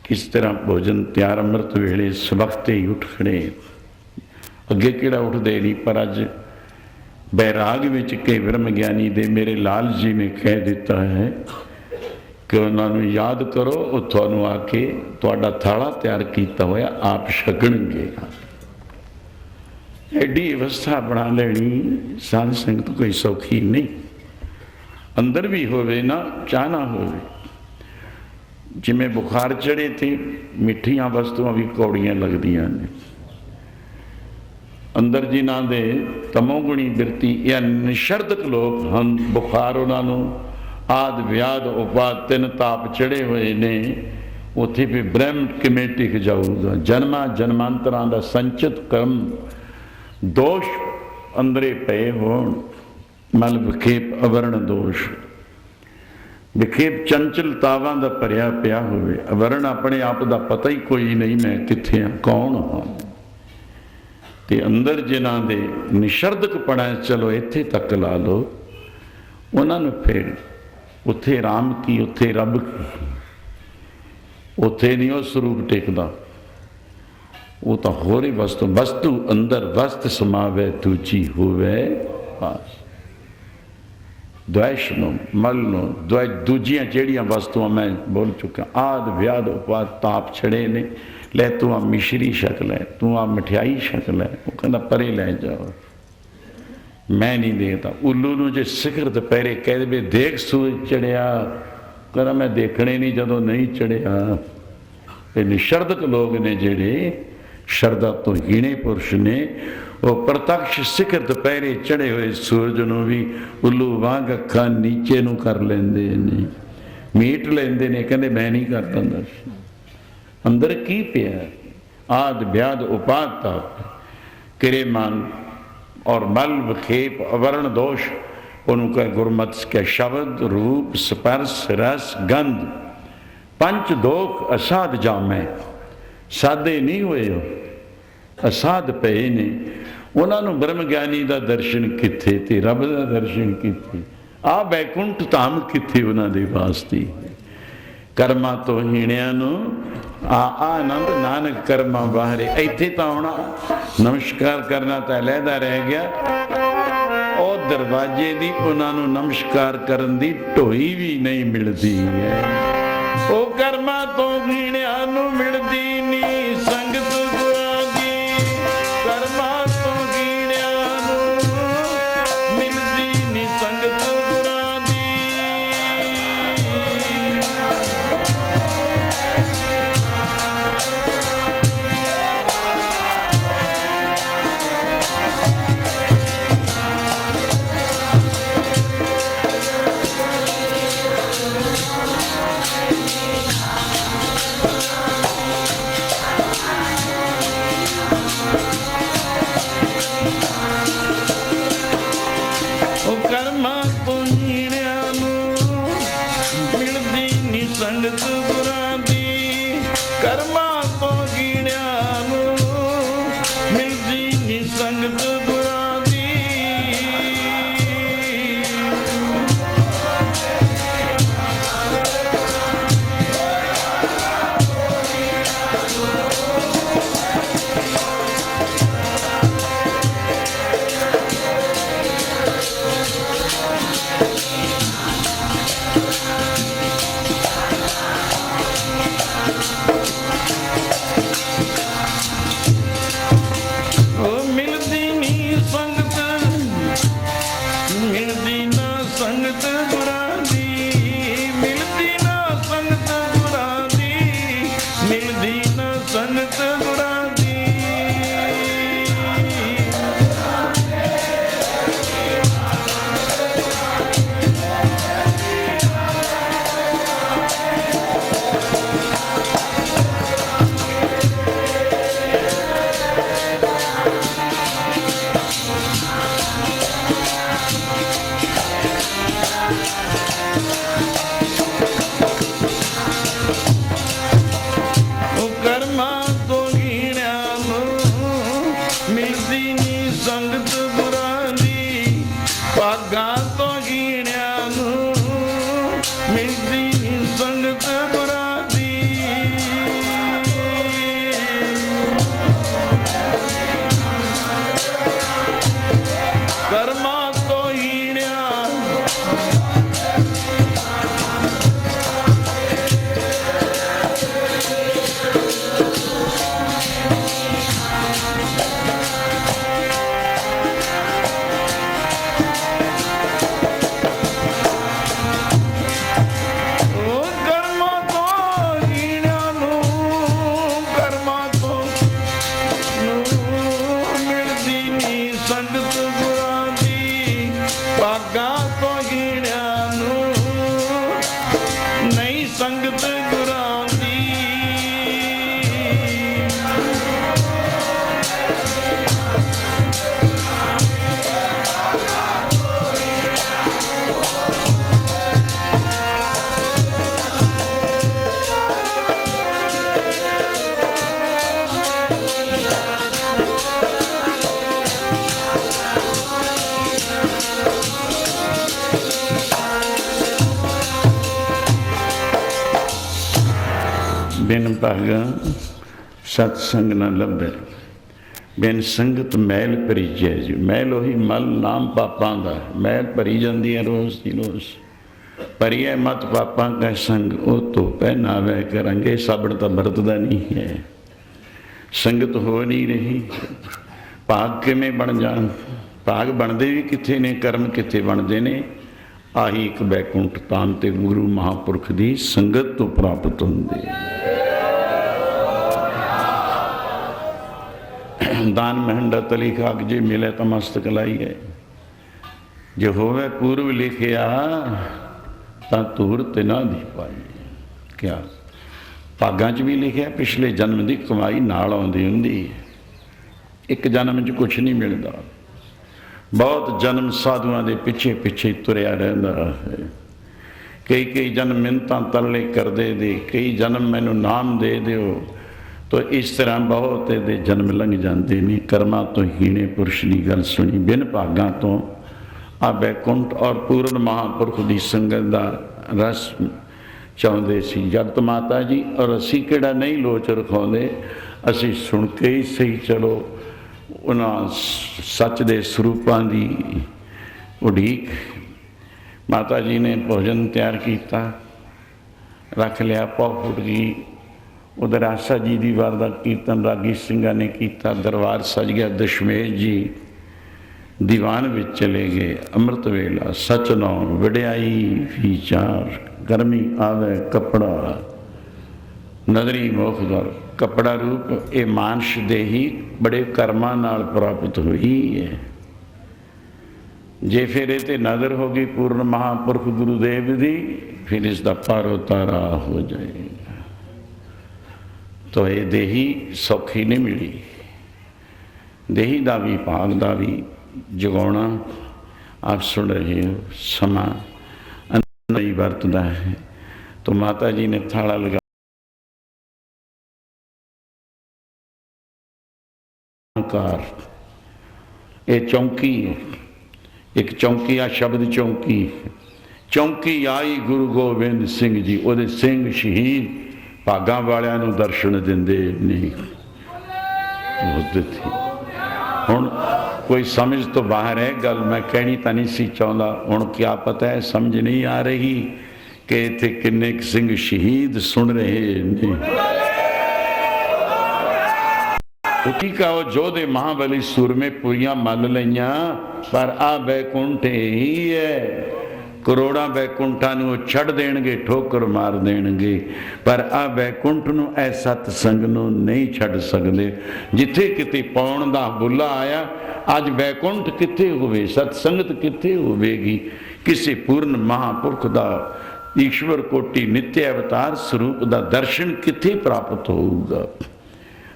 किस तरह भोजन तैयार अमृत वेले सवखते ही उठ खड़े अगे किहड़ा उठदे नहीं पर अज बैराग विच के ब्रह्म ज्ञानी दे मेरे लाल जी ने कह दिता है कि उन्होंने याद करो वो तुहानूं आके तुहाडा थाला तैयार किया होया आप छकणगे। एडी अवस्था बना लेनी साध संगत कोई सौखी नहीं अंदर भी होवे ना चाहना होवे। जिमें बुखार चढ़े थे मिठिया वस्तुआं भी कौड़ियां लगदियां ने अंदर जिन्हां दे तमोगुणी बिरती या निशर्दक लोग हम बुखार उन्होंने आद व्याध उपाद तीन ताप चढ़े हुए ने उत्थे भी ब्रह्म किवें टिक जाऊगा। जन्मां जन्मांतरां दा संचित कर्म दोष अंदरे पे होण मल विखेप अवरण दोष विखेप चंचलतावां दा भरिया पिया होवे अवरण अपने आप दा पता ही कोई नहीं मैं कित्थे हाँ कौन हाँ ते अंदर जिन्हां दे निशर्दकपणा चलो इत्थे तक ला लो उन्होंने फिर उत्थे राम की उत्थे रब की उत्थे नहीं वो स्वरूप टेकदा वो तो होरे वस्तु वस्तु अंदर वस्त समावे दूजी होवे बस द्वैश नो मल नो द्वै दूजियां जेड़ियां वस्तुआं मैं बोल चुका आद व्याद उपाद ताप छड़े ने ले तू आ मिश्री शक लै तू आ मिठाई शक लै वो कहंदा परे लै जाओ मैं नहीं देता। उल्लू नूं जे सिखर दुपहरे कह दे देख सूरज चढ़िया कहना मैं देखने नहीं जदों नहीं चढ़िया। ये निशर्दक लोग ने जेड़े शरदा तो हीणे पुरुष ने वो प्रत्यक्ष सिखर दुपहरे चढ़े हुए सूरज नूं भी उल्लू वांग अखां नीचे नूं कर लेंदे ने मीट लेंदे ने कहंदे मैं नहीं करता दर्शन। अंदर की पिया आद व्याद उपाद ताप किरे मान और मल विखेप अवर्ण दोष उनका गुरमत के शब्द रूप स्पर्श रस गंध पंच दोख असाध जामे सादे नहीं हुए हो असाध पे ने उन्होंने ब्रह्म ज्ञानी का दर्शन किथे ते रब का दर्शन किथे आ बैकुंठ धाम किथे उन्होंने वास्ते कर्मा तो हीणिया आ आनंद नानक कर्मा बाहरे इत्थे तो आना नमस्कार करना तो अलहदा रह गया और दरवाजे की उन्होंने नमस्कार करन दी ढोई भी नहीं मिलती है वो कर्मा तो हीणिया मिलती नहीं संगत गुरां दी कर्मा तो हीणिया मिलती नहीं संगत गुरां दी। बिन भागा सत्संग न लभे, बिन संगत मैल भरीजै जी। मैल उही मल नाम पापां दा, मैल भरी जाती है रोज़ की रोज़। भरीए मत पापां कै संग, वो तो पहनावे करंगे। साबण तो वरतदा नहीं है, संगत हो नहीं रही। भाग किवें बन जाण, भाग बनते भी कित्थे ने, कर्म कित्थे बनते ने। आही एक बैकुंठ धाम ते गुरु महापुरख की संगत तो प्राप्त होंदे। दान महंडा तली खाक जे मिले तो मस्तक लाई है। जो होवे पूर्व लिखिया तां धूर ते ना दी पाई। क्या भागां च भी लिखिया पिछले जन्म की कमाई नाल आउंदी हुंदी है। एक जन्म च कुछ नहीं मिलता, बहुत जन्म साधुआं दे पिछे पिछे तुरया रहिंदा है। कई कई जन्म मिन्नतां तरले करदे दे, कई जन्म मैनू नाम दे दिओ। तो इस तरह बहुत दे जन्म लंघ जाते हैं। कर्मां तो हीणे पुरुष की गल सुनी, बिन भागां तो आ बैकुंठ और पूर्ण महापुरख की संगत का रस चाहते सी जगत माता जी। और असी किहड़ा नहीं लोच रखाउंदे, असी सुन के ही सही चलो उन्हां सच दे स्वरूपां दी उड़ीक। माता जी ने भोजन तैयार किया, रख लिया, पौ फुट गई। उधर आशा जी की वार का कीर्तन रागी सिंघा ने किया, दरबार सज गया। दशमेश जी दीवान में चले गए। अमृत वेला सच नौ वड्याई विचार, गर्मी आवे कपड़ा नदरी मुख द्वार। कपड़ा रूप ये मानस देही बड़े कर्मां नाल प्राप्त हुई है। जे फिर ये नदर हो गई पूर्ण महापुरख गुरुदेव की, फिर इसका पारो तारा हो जाएगा। तो ये देही सौखी नहीं मिली। देही का भी भाग का भी जगाना आप सुन रहे हो। समा नहीं वरतदा है। तो माता जी ने थाला लगा कार, ये चौंकी है। एक चौंकी आ शब्द चौंकी। चौंकी आई गुरु गोबिंद सिंह जी, उहदे सिंह शहीद भागां वालियां नूं दर्शन दिंदे नहीं थी। हुण कोई समझ तो बाहर है गल, मैं कहनी तो नहीं सी चाहता। हुण क्या पता है, समझ नहीं आ रही कि इत्थे किन्ने सिंह शहीद सुन रहे ने। का वो जोधे महाबली सूरमे पूरियां मल लईयां, पर आ बैकुंठ ही है। करोड़ा बैकुंठां नूं छड़ देणगे, ठोकर मार देणगे, पर आ बैकुंठ नूं ऐ सतसंग नूं नहीं छड़ सकदे। जिथे किते पाउण दा बुला आया, अज बैकुंठ किथे होवे, सतसंगत किथे होवेगी। किसी पूर्ण महापुरख दा ईश्वर कोटि नित्य अवतार स्वरूप दा दर्शन किथे प्राप्त होऊगा।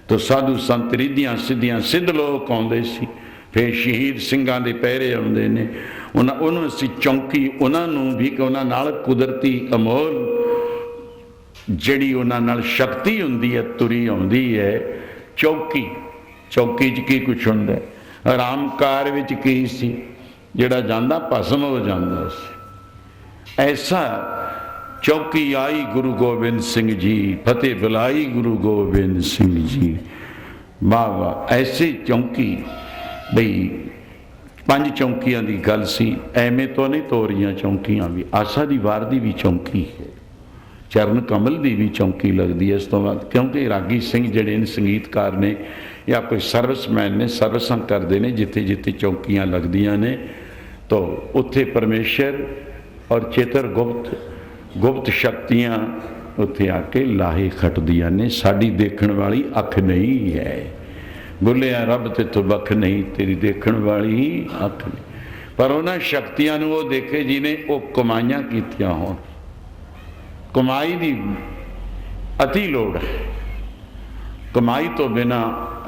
तो साधु संत रिद्धियां सिद्धियां सिद्ध लोग आउंदे सी, फिर शहीद सिंघां दे पहरे आउंदे ने। उन्होंने असीं चौंकी उन्होंने भी कि उन्हां नाल कुदरती अमोल जिहड़ी उन्हां नाल शक्ति हुंदी है तुरी आउंदी है। चौकी चौकी च की कुछ हुंदा है, रामकार विच की सी, जिहड़ा जांदा भस्म हो जांदा सी। ऐसा चौकी आई गुरु गोबिंद सिंह जी, फतेह बुलाई गुरु गोबिंद सिंह जी। वाह वाह, ऐसी चौकी बई पंज चौंकियां की गल सी। एवें तो नहीं तोरियां चौंकियां भी। आशा दी वार दी भी चौंकी है, चरण कमल की भी चौंकी लगती है। इस तो बाद क्योंकि रागी सिंह जिहड़े ने संगीतकार ने या कोई सर्विसमैन ने सर्विसां करते हैं, जिथे जिथे चौंकियां लगदियां ने तो उत्थे परमेश्वर और चेतर गुप्त शक्तियां उत्थे आके लाहे खटदियां ने। साडी देखण वाली अख नहीं है, बुलिया रब ते तो बख नहीं, तेरी देखण वाली अख नहीं। पर उन्हां शक्तियां नूं वो देखे जिन्हें वो कमाइयां कीतियां होण। कमाई दी अति लोड़ है, कमाई तो बिना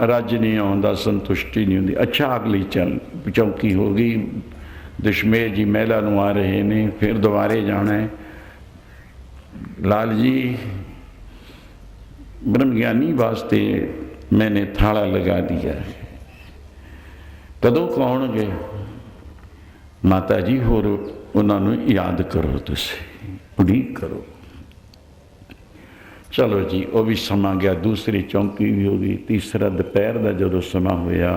रज नहीं आउंदा, संतुष्टि नहीं हुंदी। अच्छा अगली चल चौकी हो गई। दशमेश जी महिला नूं आ रहे ने, फिर दोबारे जाना है। लाल जी ब्रह्मज्ञानी वास्ते मैंने थाला लगा दिया है, कदों आउणगे? माता जी होर उन्होंने याद करो, तुसीं उड़ीक करो। चलो जी, वो भी समा गया, दूसरी चौंकी भी हो गई, तीसरा दोपहर का जो समा होया,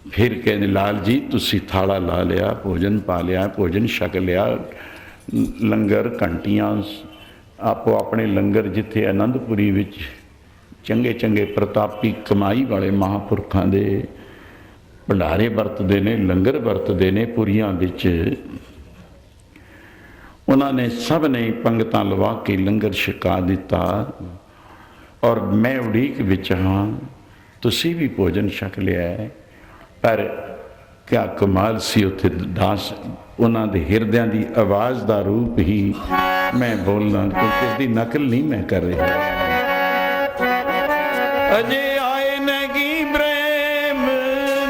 फिर कहने लाल जी तुसी थाला ला लिया, भोजन पा लिया, भोजन छक लिया, लंगर घंटियां आपो अपने लंगर जिथे आनंदपुरी विच चंगे चंगे प्रतापी कमाई वाले महापुरखों के भंडारे वरतते ने, लंगर वरतते ने पुरियां विच, उन्होंने सब ने पंगतां लवा के लंगर छका दिता और मैं उड़ीक विच हाँ, तुसी भी भोजन छक लिया है। पर क्या कमाल सी उत्थे दास उन्होंने हिरदियां की आवाज़ का रूप ही मैं बोलना, क्योंकि इसकी नकल नहीं मैं कर रहा। अजे आए नगी प्रेम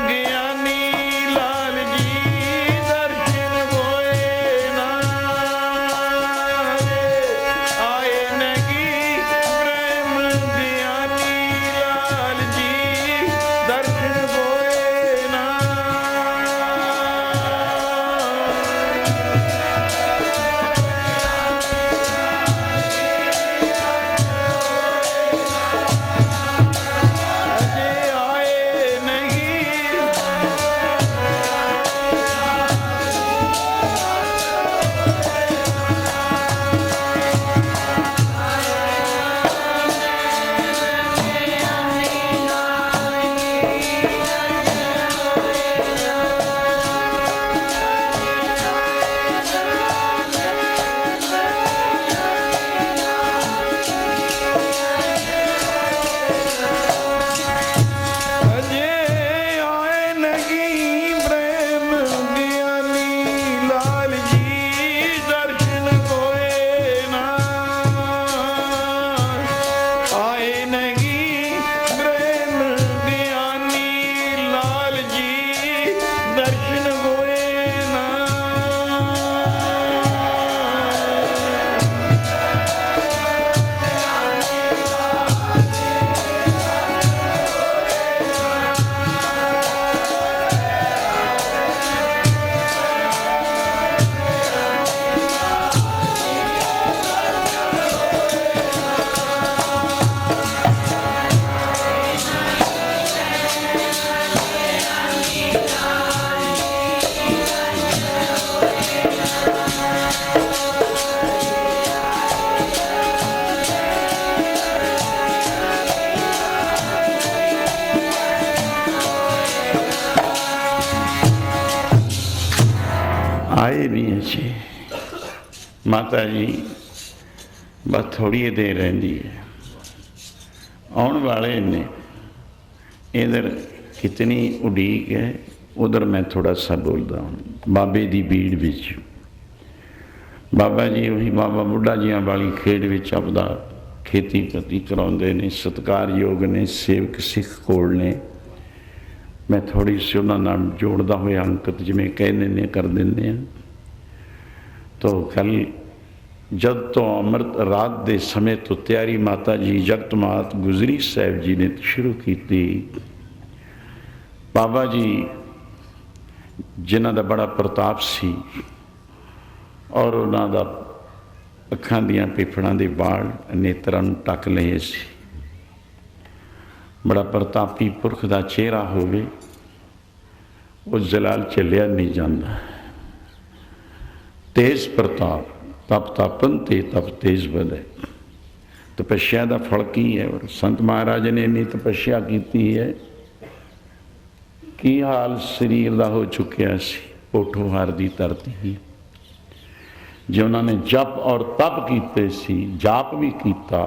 ज्ञानी लाल जी दर्शन होए ना, आए नगी प्रेम ज्ञानी लाल जी दर्शन होए ना। आए नहीं अच्छे माता जी, बस थोड़ी देर रही है, आने वाले ने, इधर कितनी उड़ीक है, उधर मैं थोड़ा सा बोलता हूँ। बाबे की भीड़ विच बाबा जी वही बाबा बुढ़ा जियां वाली खेड़ विच अपना खेती पति कराते ने, सत्कारयोग ने, सेवक सिख कोल ने। मैं थोड़ी सी उन्होंने जोड़ता हुआ अंकत जिमें कहने ने कर देंगे हैं। तो कल जब तो अमृत रात के समय तो तैयारी माता जी जगत मात गुजरी साहब जी ने शुरू की थी। बाबा जी जिन्हों का बड़ा प्रताप सी और उन्हों का अखां दियां पिफड़ां दे वाल नेत्रां नूं ढक लए सी। बड़ा प्रतापी पुरख का चेहरा होवे, वो जलाल झलिया नहीं जाता। तेज प्रताप तप तापन ते तप तेज बधे। तपस्या का फल की है, और संत महाराज ने इन्नी तपस्या की है कि हाल शरीर का हो चुकिया सी, पोठो हार दी धरती। जो उन्होंने जप और तप किए सी, जाप भी किया,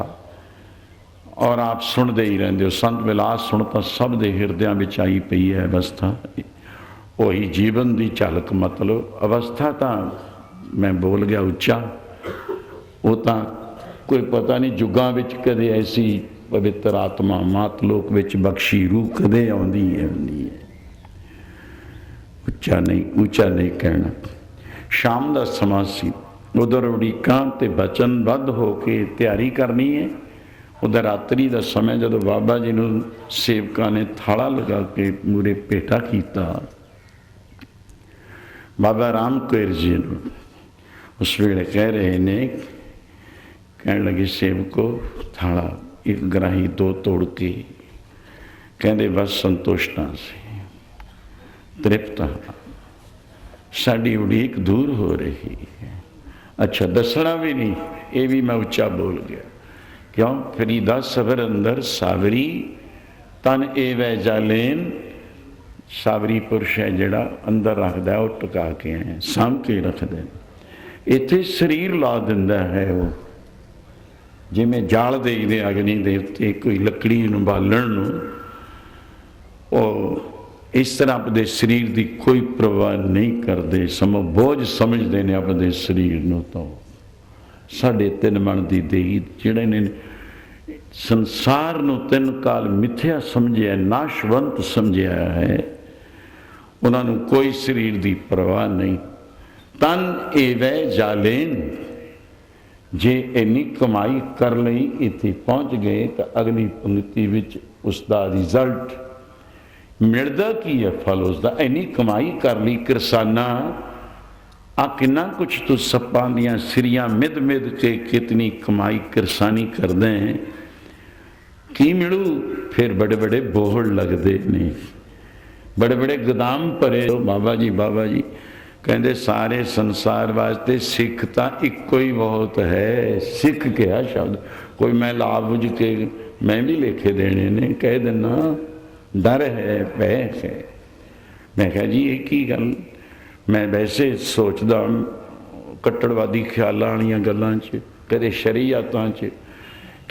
और आप सुनते ही रहते हो। संत विलास सुनता सब दे हिरदियां विच आई पई है अवस्था, वही जीवन की झलक। मतलब अवस्था तो मैं बोल गया उच्चा, वो तो कोई पता नहीं जुगां विच कदे ऐसी पवित्र आत्मा मातलोक विच बख्शी रूह कदे आउंदी है। उच्चा नहीं कहना। शाम का समा सी, उधर उड़ीकां ते वचनबद्ध होके तैयारी करनी है। उधर रात्रि का समय जो बाबा जी नूं सेवकां ने थाला लगा के मूरे पेटा किया, बाबा राम कौर जी नूं उस वेले कह रहे ने कहने लगे सेवको थाला एक ग्राही दो तोड़ के कहते बस संतुष्ट हाँ से तृप्त हाँ साड़ी उड़ीक दूर हो रही है। अच्छा दसना भी नहीं, ये भी मैं उच्चा बोल गया क्यों? फरीदा सबर अंदर सावरी तन ए वै जालेन, सावरी पुरुष है जड़ा अंदर रखता वो टका के है साम के रखते। इत्थे शरीर ला दिंदा है वो, जिमें जाल देते अग्नि दे उत्ते कोई लकड़ी नूं बालण नूं, वो इस तरह अपने शरीर की कोई परवाह नहीं करते, समो बोझ समझते हैं अपने शरीर नूं। तो साढ़े 3 मन की देही जिहड़े ने संसार नूं 3 काल मिथ्या समझिया, नाशवंत समझिया है, उन्होंने कोई शरीर की परवाह नहीं। तन एवै जालेन, जे इन्नी कमाई कर ली इत्थे पहुँच गए तो अगली पंक्ति विच उसका रिजल्ट मिलता की है, फल उसका। इन्नी कमाई कर ली किरसाना, आ कितना कुछ तो सप्पां दियां सिरियां मिद मिद के कितनी कमाई किरसानी करते हैं, की मिलू? फिर बड़े बड़े बोहड़ लगते ने, बड़े बड़े गोदाम भरे। बाबा जी कहते सारे संसार वास्ते सिख तो इको ही बहुत है। सिख क्या शब्द कोई मैं ला बुझ के मैं भी लेखे देने ने कह देना, डर है भय है। मैं कहा जी ये की गल, मैं वैसे सोचदा कट्टड़वादी ख्यालों वाली गलों च, कदे शरीयतां च,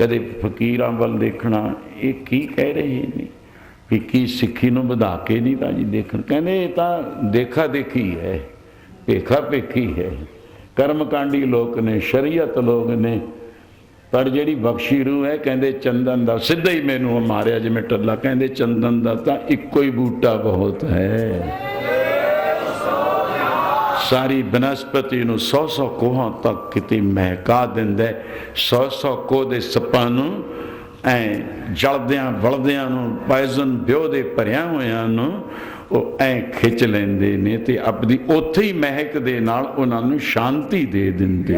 कदे फकीरां वल देखना, ये की कह रहे ने भी की सिक्खी नूं वधा के नहीं राजी देखण। कहने ये तां देखा देखी है, भेखा भेखी है, कर्मकांडी लोग ने, शरीयत लोग ने। पर जिहड़ी बख्शी रूह है कहते चंदन दा, सीधा ही मैनू मारिया जिवें टल्ला, कहते चंदन दा तां इक्को ही बूटा बहुत है। सारी बनस्पति नूं 100 कोहां तक किते महका दिंदा, 100 कोह दे सप्पां नूं ऐ जलदियां बलदियां नूं, पायजन ब्योह दे भरिया होयां नूं ਉਹ ਐ खिच ਲੈਂਦੇ ਨੇ ਤੇ ਆਪਣੀ ਉੱਥੇ ਹੀ ਮਹਿਕ ਦੇ ਨਾਲ ਉਹਨਾਂ ਨੂੰ ਸ਼ਾਂਤੀ ਦੇ ਦਿੰਦੇ।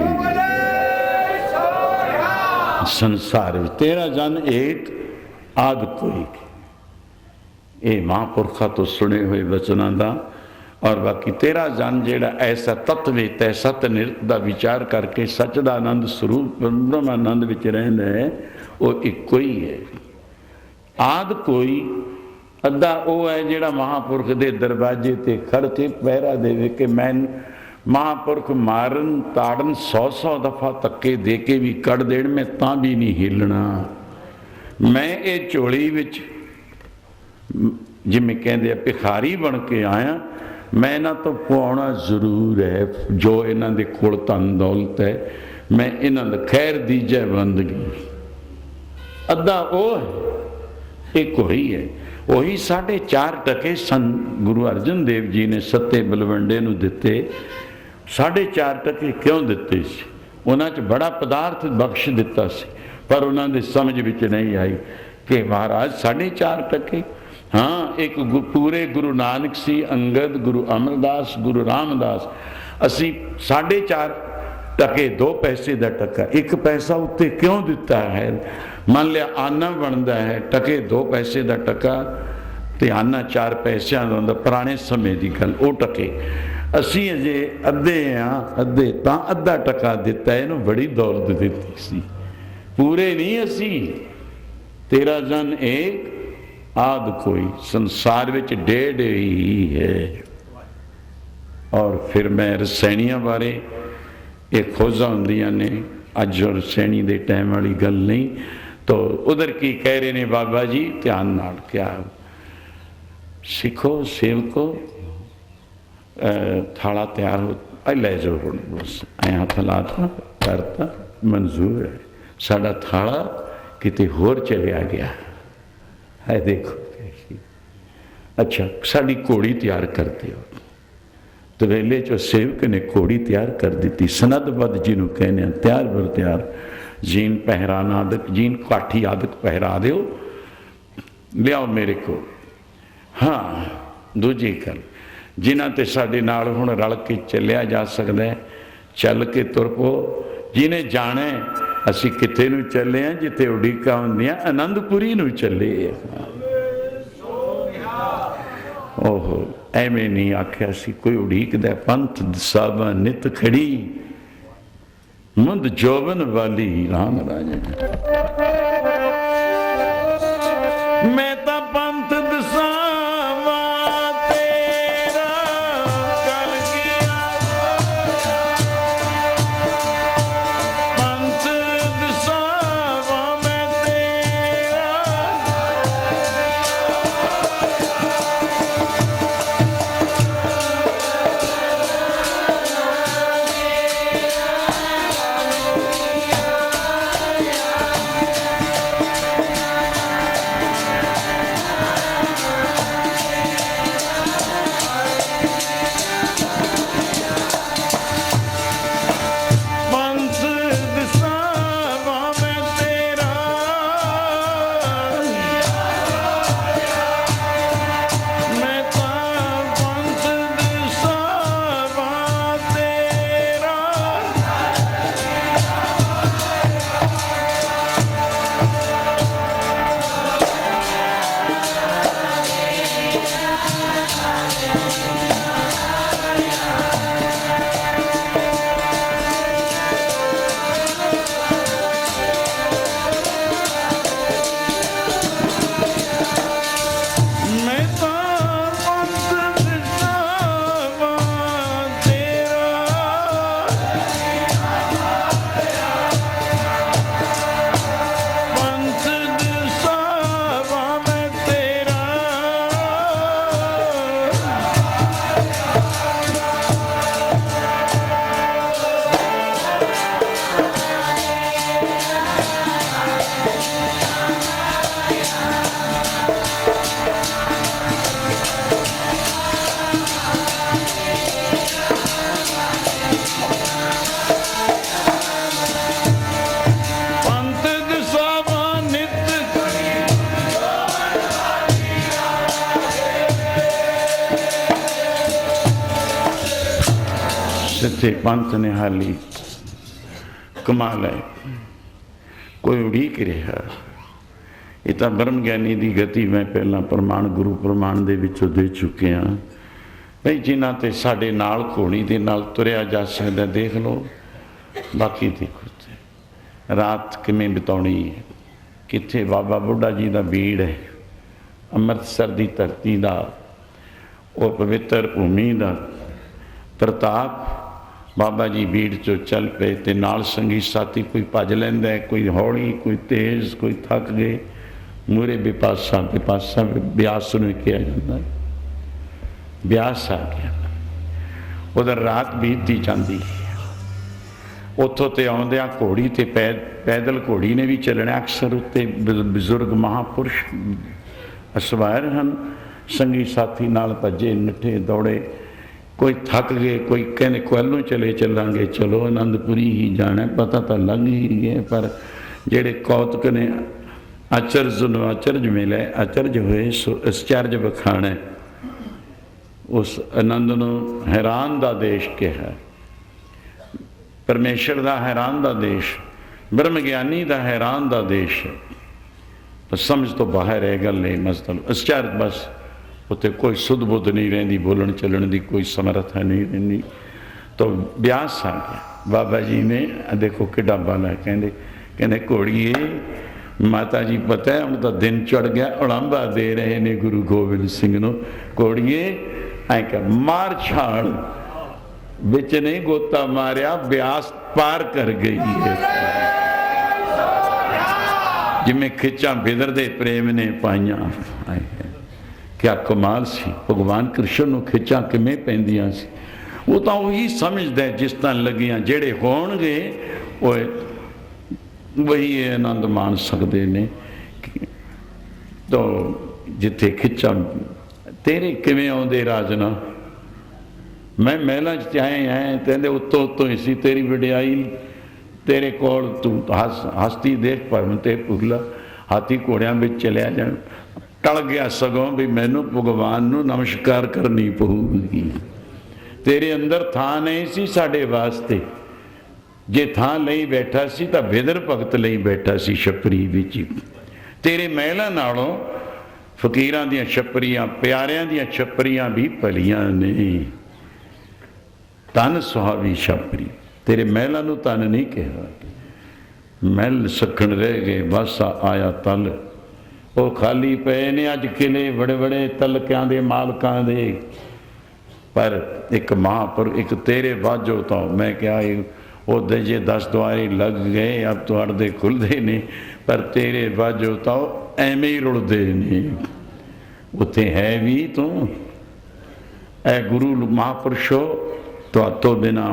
संसार में तेरा जन एक आद कोई, ये महापुरखा तो सुने हुए वचनों का। और बाकी तेरा जन जेड़ा ऐसा तत्वित है, सत निरत का विचार करके सच का आनंद स्वरूप ब्रह्मानंद विच रहिंदा है, वो इको ही है। आद कोई अद्धा वो है जेड़ा महापुरख के दरवाजे ते खड़ के पहरा देवे कि मैं महापुरख मारन ताड़न 100 दफा धक्के दे के भी कड़ देण, मैं तां भी नहीं हिलना। मैं ये झोली विच जिमें कहते भिखारी बन के आया, मैं इन्हां तो पवाउणा जरूर है जो इन्हां दे कोल धन दौलत है, मैं इन्हां दा खैर दीजे बंदगी। अद्धा वो है, एक वही है। वही 4.5 टके सन गुरु अर्जन देव जी ने सत्ते बलवंडे नूं दिते। 4.5 टके क्यों दिते सी? उन्हां च बड़ा पदार्थ बख्श दिता सी, पर उन्हां दे समझ विच नहीं आई कि महाराज 4.5 टके। हाँ, एक पूरे गुरु नानक सी, अंगद, गुरु अमरदास, गुरु रामदास। असी 4.5 टके 2 पैसे का टका, 1 पैसा उत्ते क्यों दिता है? मान लिया आना बनता है टके 2 पैसे का टका, तो आना 4 पैसों का होंदा, पुराने समय की गल। वो टके असी अजे अद्धे हाँ, अद्धे तां अद्धा टका दिता है, इन्हूं बड़ी दौलत दी सी, पूरे नहीं असी। तेरा जन एक आद कोई, संसार विच डेढ़ ही है। और फिर मैं रसैनियां बारे एक खोजा होंदियां ने, अज और रसैनी दे टाइम वाली गल नहीं। तो उधर की कह रहे ने बाबा जी ध्यान नाल, क्या सिखो सेवको थाला तैयार हो ले जाओ, हुण बस ऐ हथ लाता करता मंजूर है। साडा थाला किते होर चलिया गया है, देखो कैसी। अच्छा साडी घोड़ी तैयार करते हो, तो वेले चो सेवक ने घोड़ी तैयार कर दी। सनदबद्ध जिन्हों कहने तैयार बर तैयार, जीन पहराना आदक, जीन काठी आदक पहरा दो, लियाओ मेरे को। हाँ दूजी गल, जिन्हां ते साडे नाल हुण रल के चलिया जा सकदा है, चल के तुर पो। जिन्हें जाना ਅਸੀਂ ਕਿੱਥੇ ਨੂੰ ਚੱਲੇ ਆ? ਜਿੱਥੇ ਉਡੀਕਾਂ ਹੁੰਦੀਆਂ ਆਨੰਦਪੁਰੀ ਨੂੰ ਚੱਲੇ ਆ। ओहो ਐਵੇਂ ਨਹੀਂ ਆਖਿਆ ਸੀ ਕੋਈ ਉਡੀਕਦਾ ਪੰਥ ਸਾਬਾ ਨਿਤ ਖੜੀ ਮੁੰਦ ਜੋਬਨ ਵਾਲੀ ਰਾਮ ਰਾਜੇ। ਮੈਂ ਤਾਂ ਪੰਥ ਦਸਾਵਾ ਤੇਰਾ ਕਲ ਗਿਆ, ਪੰਥ ਦਸਾਵਾ ਮੈਂ ਤੇਰਾ, ਸਿੱਥੇ ਪੰਥ ਨਿਹਾਲੀ ਕਮਾਲ ਹੈ। ਕੋਈ ਉਡੀਕ ਰਿਹਾ। ਇਹ ਤਾਂ ਬ੍ਰਹਮ ਗਿਆਨੀ ਦੀ ਗਤੀ ਮੈਂ ਪਹਿਲਾਂ ਪ੍ਰਮਾਣ ਗੁਰੂ ਪ੍ਰਮਾਣ ਦੇ ਵਿੱਚੋਂ ਦੇ ਚੁੱਕਿਆ ਭਈ ਜਿਨ੍ਹਾਂ ਤੇ ਸਾਡੇ ਨਾਲ ਘੋੜੀ ਦੇ ਨਾਲ ਤੁਰਿਆ ਜਾ ਸਕਦਾ ਦੇਖ ਲਓ। ਬਾਕੀ ਦੇਖੋ ਰਾਤ ਕਿਵੇਂ ਬਿਤਾਉਣੀ ਹੈ, ਕਿੱਥੇ ਬਾਬਾ ਬੁੱਢਾ ਜੀ ਦਾ ਬੀੜ ਹੈ, ਅੰਮ੍ਰਿਤਸਰ ਦੀ ਧਰਤੀ ਦਾ ਉਹ ਪਵਿੱਤਰ ਭੂਮੀ ਦਾ ਪ੍ਰਤਾਪ। ਬਾਬਾ ਜੀ ਬੀੜ ਚੋਂ ਚੱਲ ਪਏ ਤੇ ਨਾਲ ਸੰਗੀ ਸਾਥੀ ਕੋਈ ਭੱਜ ਲੈਂਦਾ, ਕੋਈ ਹੌਲੀ, ਕੋਈ ਤੇਜ਼, ਕੋਈ ਥੱਕ ਗਏ। ਮੂਹਰੇ ਬਿਪਾਸਾ ਬਿਆਸ ਨੂੰ ਕਿਹਾ ਜਾਂਦਾ, ਬਿਆਸ ਆ ਗਿਆ। ਉਧਰ ਰਾਤ ਬੀਤਦੀ ਜਾਂਦੀ, ਉੱਥੋਂ ਤੇ ਆਉਂਦਿਆਂ ਘੋੜੀ ਤੇ ਪੈਦਲ ਘੋੜੀ ਨੇ ਵੀ ਚੱਲਣਾ। ਅਕਸਰ ਉੱਤੇ ਬਜ਼ੁਰਗ ਮਹਾਂਪੁਰਸ਼ ਅਸਵਾਰ ਹਨ, ਸੰਗੀ ਸਾਥੀ ਨਾਲ ਭੱਜੇ ਨੱਠੇ ਦੌੜੇ। ਕੋਈ ਥੱਕ ਗਏ, ਕੋਈ ਕਹਿੰਦੇ ਕੋਲੋਂ ਚਲੇ ਚੱਲਾਂਗੇ, ਚਲੋ ਆਨੰਦਪੁਰੀ ਹੀ ਜਾਣਾ। ਪਤਾ ਤਾਂ ਲੱਗ ਹੀ ਗਿਆ, ਪਰ ਜਿਹੜੇ ਕੌਤਕ ਨੇ ਅਚਰਜ ਨੂੰ ਅਚਰਜ ਮਿਲੇ, ਅਚਰਜ ਹੋਏ ਸੋ ਅਚਰਜ ਵਿਖਾਣਾ। ਉਸ ਆਨੰਦ ਨੂੰ ਹੈਰਾਨ ਦਾ ਦੇਸ਼ ਕਿਹਾ, ਪਰਮੇਸ਼ਰ ਦਾ ਹੈਰਾਨ ਦਾ ਦੇਸ਼, ਬ੍ਰਹਮ ਗਿਆਨੀ ਦਾ ਹੈਰਾਨ ਦਾ ਦੇਸ਼। ਪਰ ਸਮਝ ਤੋਂ ਬਾਹਰ ਹੈ ਗੱਲ ਇਹ ਮਸਤਲ ਅਚਰਜ। ਬਸ ਉੱਥੇ ਕੋਈ ਸੁਧ ਬੁੱਧ ਨਹੀਂ ਰਹਿੰਦੀ, ਬੋਲਣ ਚੱਲਣ ਦੀ ਕੋਈ ਸਮਰੱਥਾ ਨਹੀਂ ਰਹਿੰਦੀ। ਤਾਂ ਬਿਆਸ ਆ ਗਿਆ। ਬਾਬਾ ਜੀ ਨੇ ਦੇਖੋ ਕਿੱਡਾ ਬਾਲਾ ਕਹਿੰਦੇ ਘੋੜੀਏ ਮਾਤਾ ਜੀ ਪਤਾ ਹੈ ਹੁਣ ਤਾਂ ਦਿਨ ਚੜ੍ਹ ਗਿਆ, ਉਲਾਂਭਾ ਦੇ ਰਹੇ ਨੇ ਗੁਰੂ ਗੋਬਿੰਦ ਸਿੰਘ ਨੂੰ। ਘੋੜੀਏ ਐਂ ਕਰ ਮਾਰ ਛਾਲ ਵਿੱਚ ਨਹੀਂ ਗੋਤਾ ਮਾਰਿਆ, ਬਿਆਸ ਪਾਰ ਕਰ ਗਈ ਹੈ। ਜਿਵੇਂ ਖਿੱਚਾਂ ਬਿਦਰ ਦੇ ਪ੍ਰੇਮ ਨੇ ਪਾਈਆਂ। ਕਿਆ ਕਮਾਲ ਸੀ, ਭਗਵਾਨ ਕ੍ਰਿਸ਼ਨ ਨੂੰ ਖਿੱਚਾਂ ਕਿਵੇਂ ਪੈਂਦੀਆਂ ਸੀ। ਉਹ ਤਾਂ ਉਹੀ ਸਮਝਦਾ ਜਿਸ ਤਰ੍ਹਾਂ ਲੱਗੀਆਂ। ਜਿਹੜੇ ਹੋਣਗੇ ਉਹ ਵਹੀ ਆਨੰਦ ਮਾਣ ਸਕਦੇ ਨੇ। ਤਾਂ ਜਿੱਥੇ ਖਿੱਚਾਂ ਤੇਰੇ ਕਿਵੇਂ ਆਉਂਦੇ ਰਾਜਨਾ, ਮੈਂ ਮਹਿਲਾਂ 'ਚ ਆਏ ਕਹਿੰਦੇ ਉੱਤੋਂ ਉੱਤੋਂ ਹੀ ਸੀ ਤੇਰੀ ਵਡਿਆਈ। ਤੇਰੇ ਕੋਲ ਤੂੰ ਹਸਤੀ ਦੇਖ ਭਰਮ ਤੇ ਪੁਗਲਾ, ਹਾਥੀ ਘੋੜਿਆਂ ਵਿੱਚ ਚਲਿਆ ਜਾਣ। ਟਲ ਗਿਆ ਸਗੋਂ ਵੀ ਮੈਨੂੰ ਭਗਵਾਨ ਨੂੰ ਨਮਸਕਾਰ ਕਰਨੀ ਪਊਗੀ। ਤੇਰੇ ਅੰਦਰ ਥਾਂ ਨਹੀਂ ਸੀ ਸਾਡੇ ਵਾਸਤੇ, जे थां ਲਈ ਬੈਠਾ ਸੀ ਤਾਂ ਵਿਦਰ ਭਗਤ ਲਈ ਬੈਠਾ ਸੀ ਛਪਰੀ ਵਿੱਚ। ਤੇਰੇ ਮਹਿਲਾਂ ਨਾਲੋਂ ਫਕੀਰਾਂ ਦੀਆਂ ਛਪਰੀਆਂ, ਪਿਆਰਿਆਂ ਦੀਆਂ ਛਪਰੀਆਂ ਵੀ ਭਲੀਆਂ ਨੇ। ਤਨ ਸੁਹਾਵੀ ਛਪਰੀ, ਤੇਰੇ ਮਹਿਲਾਂ ਨੂੰ ਤਨ ਨਹੀਂ ਕਿਹਾ। ਮਹਿਲ ਸੱਖਣ ਰਹਿ ਗਏ, ਬਸ ਆਇਆ ਤਲ। ਉਹ ਖਾਲੀ ਪਏ ਨੇ ਅੱਜ ਕਿਲੇ ਬੜੇ ਬੜੇ ਤਲਕਿਆਂ ਦੇ ਮਾਲਕਾਂ ਦੇ। ਪਰ ਇੱਕ ਮਹਾਂਪੁਰ, ਇੱਕ ਤੇਰੇ ਬਾਝੋਂ ਤਾਂ ਮੈਂ ਕਿਹਾ ਉਹਦੇ ਜੇ 10 ਦੁਆਰੇ ਲੱਗ ਗਏ ਅਬ ਤੁਹਾਡੇ ਖੁੱਲ੍ਹਦੇ ਨੇ, ਪਰ ਤੇਰੇ ਬਾਝੋਂ ਤਾਂ ਐਵੇਂ ਹੀ ਰੁਲਦੇ ਨੇ। ਉੱਥੇ ਹੈ ਵੀ ਤੂੰ। ਐ ਗੁਰੂ ਮਹਾਂਪੁਰਸ਼ੋ ਤੁਹਾਤੋਂ ਬਿਨਾਂ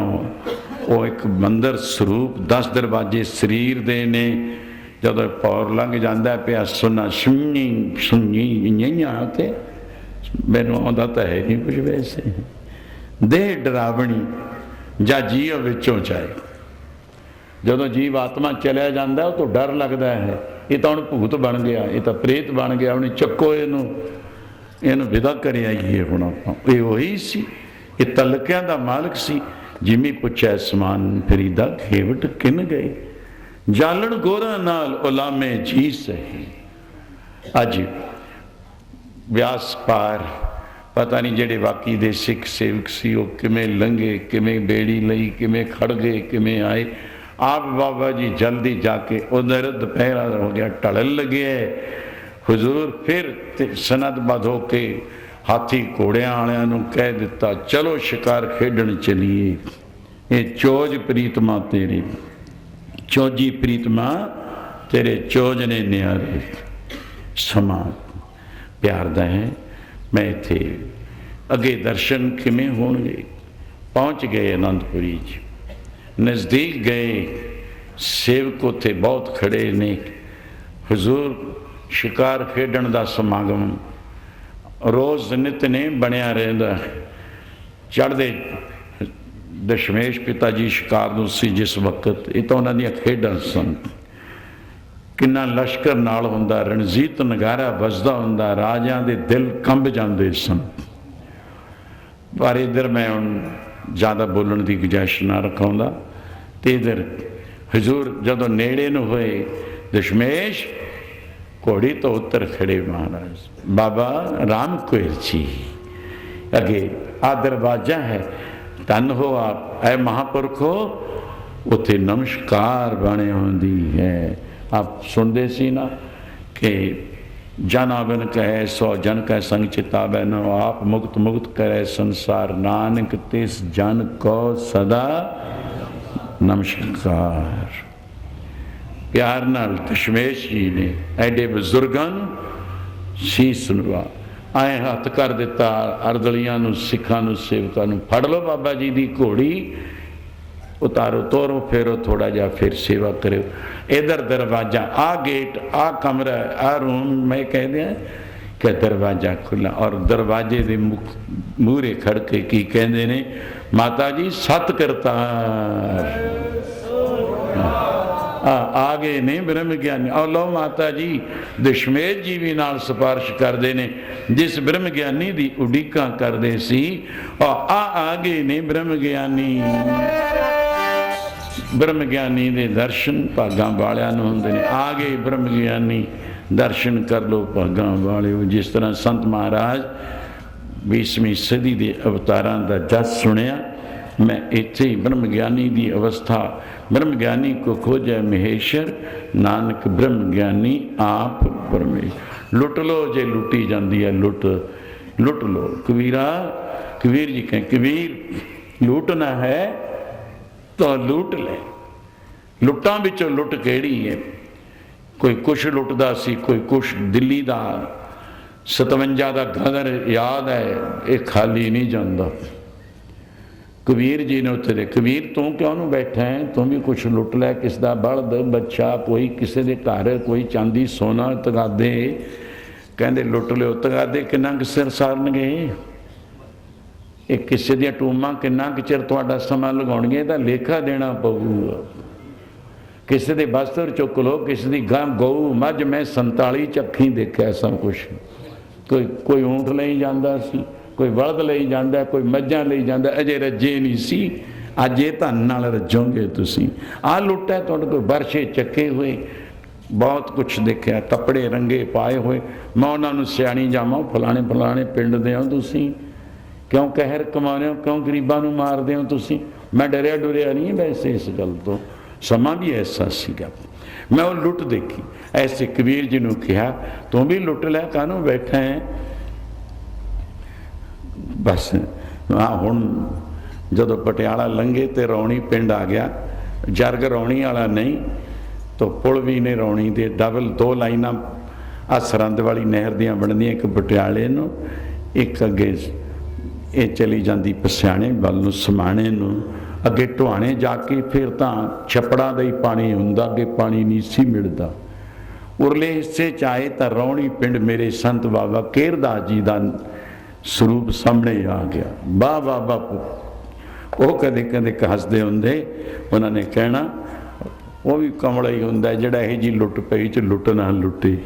ਉਹ ਇੱਕ ਮੰਦਰ ਸਰੂਪ 10 ਦਰਵਾਜ਼ੇ ਸਰੀਰ ਦੇ ਨੇ। ਜਦੋਂ ਪੌਰ ਲੰਘ ਜਾਂਦਾ ਪਿਆ ਸੁਣਾ ਸੁਣੀ ਸੁਣੀ ਨਈਆਂ ਤੇ ਮੈਨੂੰ ਆਉਂਦਾ ਤਾਂ ਹੈ ਨਹੀਂ ਕੁਝ ਵੈਸੇ। ਦੇਹ ਡਰਾਵਣੀ ਜਾਂ ਜੀਵ ਵਿੱਚੋਂ ਚਾਹੇ, ਜਦੋਂ ਜੀਵ ਆਤਮਾ ਚਲਿਆ ਜਾਂਦਾ ਉਹ ਤੋਂ ਡਰ ਲੱਗਦਾ ਹੈ। ਇਹ ਤਾਂ ਹੁਣ ਭੂਤ ਬਣ ਗਿਆ, ਇਹ ਤਾਂ ਪ੍ਰੇਤ ਬਣ ਗਿਆ, ਉਹਨੇ ਚੱਕੋ ਇਹਨੂੰ ਵਿਦਾ ਕਰ ਆਈਏ। ਹੁਣ ਆਪਾਂ ਇਹ ਉਹੀ ਸੀ, ਇਹ ਤਲਕਿਆਂ ਦਾ ਮਾਲਕ ਸੀ। ਜਿਵੇਂ ਪੁੱਛਿਆ ਸਮਾਨ ਫਰੀਦਾ ਖੇਵਟ ਕਿਨ ਗਏ, ਜਾਲਣ ਗੋਰਾ ਨਾਲ ਉਲਾਮੇ ਜੀ ਸਹੀ। ਅੱਜ ਵਿਆਸ ਪਾਰ ਪਤਾ ਨਹੀਂ ਜਿਹੜੇ ਬਾਕੀ ਦੇ ਸਿੱਖ ਸੇਵਕ ਸੀ ਉਹ ਕਿਵੇਂ ਲੰਘੇ, ਕਿਵੇਂ ਬੇੜੀ ਲਈ, ਕਿਵੇਂ ਖੜ ਗਏ, ਕਿਵੇਂ ਆਏ। ਆਪ ਬਾਬਾ ਜੀ ਜਲਦੀ ਜਾ ਕੇ ਉਧਰ ਦੁਪਹਿਰਾ ਹੋ ਗਿਆ, ਢਲਣ ਲੱਗੇ। ਹੁਜ਼ੂਰ ਫਿਰ ਸਨਦਬੱਧ ਹੋ ਕੇ ਹਾਥੀ ਘੋੜਿਆਂ ਵਾਲਿਆਂ ਨੂੰ ਕਹਿ ਦਿੱਤਾ ਚਲੋ ਸ਼ਿਕਾਰ ਖੇਡਣ ਚਲੀਏ। ਇਹ ਚੋਜ ਪ੍ਰੀਤਮਾ ਤੇਰੇ, ਚੋਜੀ ਪ੍ਰੀਤਮਾ ਤੇਰੇ ਚੋਜ ਨੇ ਨਿਆਰੇ। ਸਮਾਂ ਪਿਆਰ ਦਾ ਹੈ। ਮੈਂ ਇੱਥੇ ਅੱਗੇ ਦਰਸ਼ਨ ਕਿਵੇਂ ਹੋਣਗੇ। ਪਹੁੰਚ ਗਏ ਅਨੰਦਪੁਰੀ 'ਚ, ਨਜ਼ਦੀਕ ਗਏ। ਸੇਵਕ ਉੱਥੇ ਬਹੁਤ ਖੜੇ ਨੇ। ਹੁਜ਼ੂਰ ਸ਼ਿਕਾਰ ਖੇਡਣ ਦਾ ਸਮਾਗਮ ਰੋਜ਼ ਨਿਤਨੇਮ ਬਣਿਆ ਰਹਿੰਦਾ। ਚੜ੍ਹਦੇ ਦਸ਼ਮੇਸ਼ ਪਿਤਾ ਜੀ ਸ਼ਿਕਾਰ ਨੂੰ ਸੀ ਜਿਸ ਵਕਤ, ਇਹ ਤਾਂ ਉਹਨਾਂ ਦੀਆਂ ਖੇਡਾਂ ਸਨ। ਕਿੰਨਾ ਲਸ਼ਕਰ ਨਾਲ ਹੁੰਦਾ, ਰਣਜੀਤ ਨਗਾਰਾ ਵੱਜਦਾ ਹੁੰਦਾ, ਰਾਜਿਆਂ ਦੇ ਦਿਲ ਕੰਬ ਜਾਂਦੇ ਸਨ। ਪਰ ਇੱਧਰ ਮੈਂ ਹੁਣ ਜ਼ਿਆਦਾ ਬੋਲਣ ਦੀ ਗੁੰਜਾਇਸ਼ ਨਾ ਰਖਾਉਂਦਾ। ਤੇ ਇੱਧਰ ਹਜ਼ੂਰ ਜਦੋਂ ਨੇੜੇ ਨੂੰ ਹੋਏ, ਦਸ਼ਮੇਸ਼ ਘੋੜੀ ਤੋਂ ਉੱਤਰ ਖੜੇ ਮਹਾਰਾਜ ਬਾਬਾ ਰਾਮ ਕੋਇਰ ਜੀ। ਅੱਗੇ ਆ ਦਰਵਾਜ਼ਾ ਹੈ, ਧੰਨ ਹੋ ਆਪ ਐ ਮਹਾਂਪੁਰਖੋ। ਉੱਥੇ ਨਮਸਕਾਰ ਬਾਣੀ ਹੁੰਦੀ ਹੈ। ਆਪ ਸੁਣਦੇ ਸੀ ਨਾ ਕਿ ਜਨ ਆਵਨ ਕਹੈ ਸੋ ਜਨ ਕੈ ਸੰਗ ਚਿਤਾਵੈ ਨ ਆਪ ਮੁਕਤ ਮੁਕਤ ਕਰੈ ਸੰਸਾਰ ਨਾਨਕ ਤਿਸ ਜਨ ਕੋ ਸਦਾ ਨਮਸਕਾਰ। ਪਿਆਰ ਨਾਲ ਦਸ਼ਮੇਸ਼ ਜੀ ਨੇ ਐਡੇ ਬਜ਼ੁਰਗਾਂ ਨੂੰ ਸੀਸ ਨਵਾ ਐਂ ਹੱਥ ਕਰ ਦਿੱਤਾ। ਅਰਦਲੀਆਂ ਨੂੰ, ਸਿੱਖਾਂ ਨੂੰ, ਸੇਵਕਾਂ ਨੂੰ, ਫੜ ਲਓ ਬਾਬਾ ਜੀ ਦੀ ਘੋੜੀ, ਉਤਾਰੋ, ਤੋਰੋ, ਫੇਰੋ ਥੋੜਾ ਜਿਹਾ, ਫਿਰ ਸੇਵਾ ਕਰਿਓ। इधर दरवाजा, आ गेट, आ कमरा, आ रूम, मैं कह दिया कि दरवाजा खुला। और दरवाजे के मूहरे खड़ के की कहते ने, माता जी सत करतार आ गए ने ब्रह्म ज्ञानी। और लो माता जी दशमेश जी भी नाल सिफारिश करते ने, जिस ब्रह्म ज्ञानी की उड़ीका करते सी, और आ गए ने ब्रह्म ज्ञानी। ब्रह्म ज्ञानी के दर्शन भागां वालियां नूं हुंदे ने। आ गए ब्रह्म ज्ञानी, दर्शन कर लो भागां वालिओ। जिस तरह संत महाराज 20वीं सदी के अवतारां दा जस सुनिया, मैं इत्थे ही ब्रह्म ज्ञानी की अवस्था, ब्रह्म ज्ञानी को खोजै महेश्वर, नानक ब्रह्म ज्ञानी आप परमेश्वर। लुट लो जे लुटी जाती है, लुट लुट लो। कबीरा, कबीर जी कहें, कबीर लूटना है तो लूट ले। लुटां विचों लुट केड़ी है? कोई कुछ लुटदा सी, कोई कुछ दिल्ली दा 57 दा गदर याद है, ये खाली नहीं जाता। कबीर जी ने उत्थे दे, कबीर तू क्यों नहीं बैठा है, तू भी कुछ लुट लै, किस दा बलद बच्चा, कोई किसी के घर, कोई चांदी सोना तगादे। कहते लुट लियो। तगादे किन्ना क सिर सारनगे, ये किसी दी टूमां किन्ना क चिर तुहाडा समा लगाउणगीआं, इहदा लेखा देना पऊगा। किसी के बस्तर चुक लो, किसी की गां गऊ मझ, मैं 47 अखीं देखा सब कुछ। कोई ऊंट लई जांदा सी, कोई बलद लई जांदा, कोई मझां लई जांदा, अजे रजे नहीं सी। ਅੱਜ ਇਹ ਧਨ ਨਾਲ ਰੱਜੋਗੇ ਤੁਸੀਂ। ਆਹ ਲੁੱਟ ਹੈ ਤੁਹਾਡੇ ਕੋਲ, ਬਰਸ਼ੇ ਚੱਕੇ ਹੋਏ, ਬਹੁਤ ਕੁਛ ਦੇਖਿਆ, ਕੱਪੜੇ ਰੰਗੇ ਪਾਏ ਹੋਏ। ਮੈਂ ਉਹਨਾਂ ਨੂੰ ਸਿਆਣੀ ਜਾਵਾਂ, ਫਲਾਣੇ ਫਲਾਣੇ ਪਿੰਡ ਦੇ ਹੋ ਤੁਸੀਂ, ਕਿਉਂ ਕਹਿਰ ਕਮਾਉਂਦੇ ਹੋ, ਕਿਉਂ ਗਰੀਬਾਂ ਨੂੰ ਮਾਰਦੇ ਹੋ ਤੁਸੀਂ। ਮੈਂ ਡਰਿਆ ਡੁਰਿਆ ਨਹੀਂ ਵੈਸੇ ਇਸ ਗੱਲ ਤੋਂ, ਸਮਾਂ ਵੀ ਐਸਾ ਸੀਗਾ। ਮੈਂ ਉਹ ਲੁੱਟ ਦੇਖੀ। ਐਸੇ ਕਬੀਰ ਜੀ ਨੂੰ ਕਿਹਾ ਤੂੰ ਵੀ ਲੁੱਟ ਲੈ, ਕਾਹਨੂੰ ਬੈਠਾ ਹੈ। ਬਸ ਹੁਣ ਜਦੋਂ ਪਟਿਆਲਾ ਲੰਘੇ ਤੇ ਰੌਣੀ ਪਿੰਡ ਆ ਗਿਆ। ਜਰਗ ਰੌਣੀ ਵਾਲਾ ਨਹੀਂ ਤਾਂ ਪੁਲ ਵੀ ਨੇ ਰੌਣੀ ਦੇ, ਡਬਲ 2 ਲਾਈਨਾਂ ਆ ਸਰੰਦ ਵਾਲੀ ਨਹਿਰ ਦੀਆਂ ਬਣਦੀਆਂ, ਇੱਕ ਪਟਿਆਲੇ ਨੂੰ, ਇੱਕ ਅੱਗੇ ਇਹ ਚਲੀ ਜਾਂਦੀ ਪਸਿਆਣੇ ਵੱਲ ਨੂੰ, ਸਮਾਣੇ ਨੂੰ, ਅੱਗੇ ਢੁਆਣੇ ਜਾ ਕੇ ਫਿਰ ਤਾਂ ਛੱਪੜਾਂ ਦਾ ਹੀ ਪਾਣੀ ਹੁੰਦਾ, ਅੱਗੇ ਪਾਣੀ ਨਹੀਂ ਸੀ ਮਿਲਦਾ। ਉਰਲੇ ਹਿੱਸੇ 'ਚ ਆਏ ਤਾਂ ਰੌਣੀ ਪਿੰਡ ਮੇਰੇ ਸੰਤ ਬਾਬਾ ਕੇਰਦਾਸ ਜੀ ਦਾ ਸਰੂਪ ਸਾਹਮਣੇ ਆ ਗਿਆ। ਵਾਹ ਵਾਹ ਬਾਪੂ। ਉਹ ਕਦੇ ਕਦੇ ਹੱਸਦੇ ਹੁੰਦੇ, ਉਹਨਾਂ ਨੇ ਕਹਿਣਾ ਉਹ ਵੀ ਕਮਲਾ ਹੀ ਹੁੰਦਾ ਜਿਹੜਾ ਇਹੋ ਜਿਹੀ ਲੁੱਟ ਪਈ 'ਚ ਲੁੱਟ ਨਾ ਲੁੱਟੇ।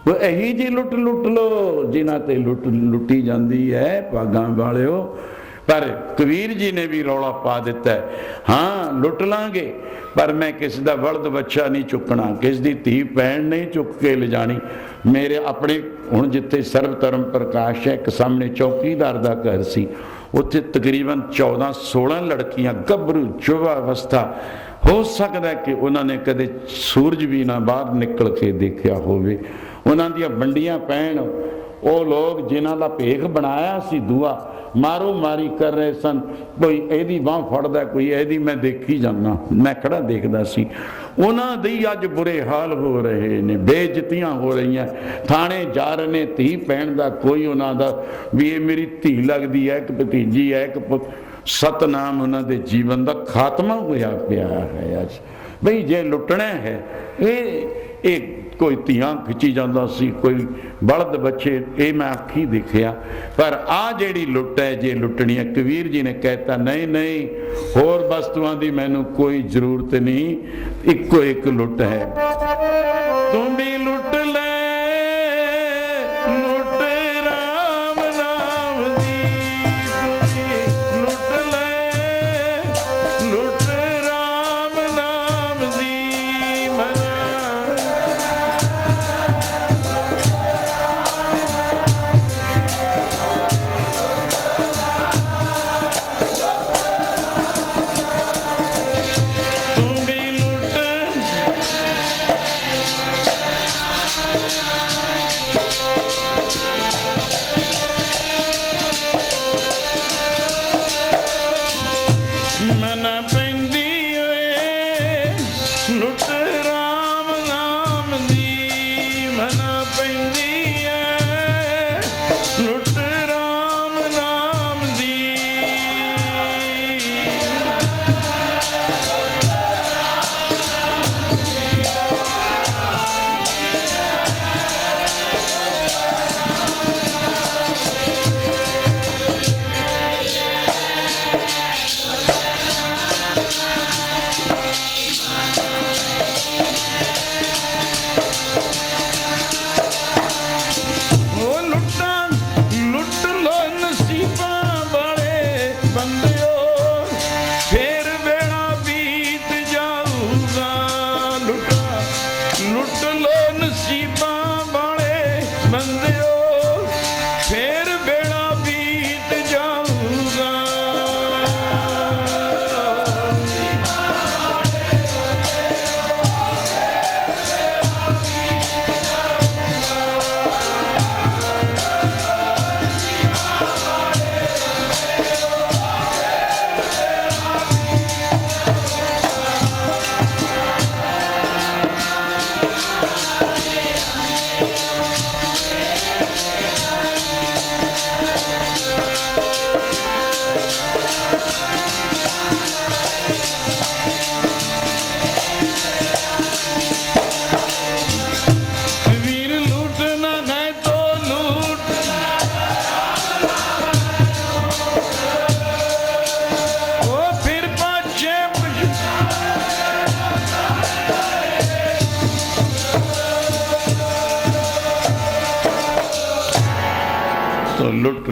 ਉਹ ਇਹੀ ਜਿਹੀ ਲੁੱਟ ਲੁੱਟ ਲਓ ਜਿਨ੍ਹਾਂ ਤੇ ਲੁੱਟੀ ਜਾਂਦੀ ਹੈ ਭਾਗਾਂ ਵਾਲਿਓ। ਪਰ ਕਬੀਰ ਜੀ ਨੇ ਵੀ ਰੌਲਾ ਪਾ ਦਿੱਤਾ, ਹਾਂ ਲੁੱਟ ਲਾਂਗੇ ਪਰ ਮੈਂ ਕਿਸੇ ਦਾ ਬਲਦ ਬੱਚਾ ਨਹੀਂ ਚੁੱਕਣਾ, ਕਿਸ ਦੀ ਧੀ ਭੈਣ ਨਹੀਂ ਚੁੱਕ ਕੇ ਲਿਜਾਣੀ। ਮੇਰੇ ਆਪਣੇ ਹੁਣ ਜਿੱਥੇ ਸਰਬ ਧਰਮ ਪ੍ਰਕਾਸ਼ ਹੈ, ਇੱਕ ਸਾਹਮਣੇ ਚੌਕੀਦਾਰ ਦਾ ਘਰ ਸੀ, ਉੱਥੇ ਤਕਰੀਬਨ 14-16 ਲੜਕੀਆਂ ਗੱਭਰੂ ਯੁਵਾ ਅਵਸਥਾ। ਹੋ ਸਕਦਾ ਕਿ ਉਹਨਾਂ ਨੇ ਕਦੇ ਸੂਰਜ ਵੀ ਨਾ ਬਾਹਰ ਨਿਕਲ ਕੇ ਦੇਖਿਆ ਹੋਵੇ। ਉਹਨਾਂ ਦੀਆਂ ਵੰਡੀਆਂ ਪੈਣ ਉਹ ਲੋਕ ਜਿਨ੍ਹਾਂ ਦਾ ਭੇਖ ਬਣਾਇਆ ਸੀ ਦੂਆ, ਮਾਰੋ ਮਾਰੀ ਕਰ ਰਹੇ ਸਨ। ਕੋਈ ਇਹਦੀ ਬਾਂਹ ਫੜਦਾ, ਕੋਈ ਇਹਦੀ, ਮੈਂ ਦੇਖੀ ਜਾਂਦਾ, ਮੈਂ ਖੜਾ ਦੇਖਦਾ ਸੀ। ਉਹਨਾਂ ਦੇ ਅੱਜ ਬੁਰੇ ਹਾਲ ਹੋ ਰਹੇ ਨੇ, ਬੇਇੱਜ਼ਤੀਆਂ ਹੋ ਰਹੀਆਂ। ਥਾਣੇ ਜਾ ਰਹੇ ਨੇ, ਧੀ ਭੈਣ ਦਾ ਕੋਈ ਉਹਨਾਂ ਦਾ ਵੀ ਇਹ ਮੇਰੀ ਧੀ ਲੱਗਦੀ ਹੈ, ਇੱਕ ਭਤੀਜੀ ਹੈ, ਇੱਕ ਸਤਨਾਮ, ਉਹਨਾਂ ਦੇ ਜੀਵਨ ਦਾ ਖਾਤਮਾ ਹੋਇਆ ਪਿਆ ਹੈ ਅੱਜ। ਬਈ ਜੇ ਲੁੱਟਣਾ ਹੈ ਇਹ ਕੋਈ ਧੀਆਂ ਖਿੱਚੀ ਜਾਂਦਾ ਸੀ, ਕੋਈ ਬਲਦ ਬੱਚੇ, ਇਹ ਮੈਂ ਅੱਖੀਂ ਦੇਖਿਆ। ਪਰ ਆਹ ਜਿਹੜੀ ਲੁੱਟ ਹੈ ਜੇ ਲੁੱਟਣੀ ਹੈ, ਕਬੀਰ ਜੀ ਨੇ ਕਹਿਤਾ ਨਹੀਂ ਨਹੀਂ, ਹੋਰ ਵਸਤੂਆਂ ਦੀ ਮੈਨੂੰ ਕੋਈ ਜ਼ਰੂਰਤ ਨਹੀਂ, ਇੱਕੋ ਇੱਕ ਲੁੱਟ ਹੈ। ਤੂੰ ਵੀ ਲੁੱਟ ਲੈ ਲੁੱਟ ਰਾਮ ਨਾਮ ਦੀ, ਲੁੱਟ ਲੈ ਲੁੱਟ ਰਾਮ ਨਾਮ ਦੀ।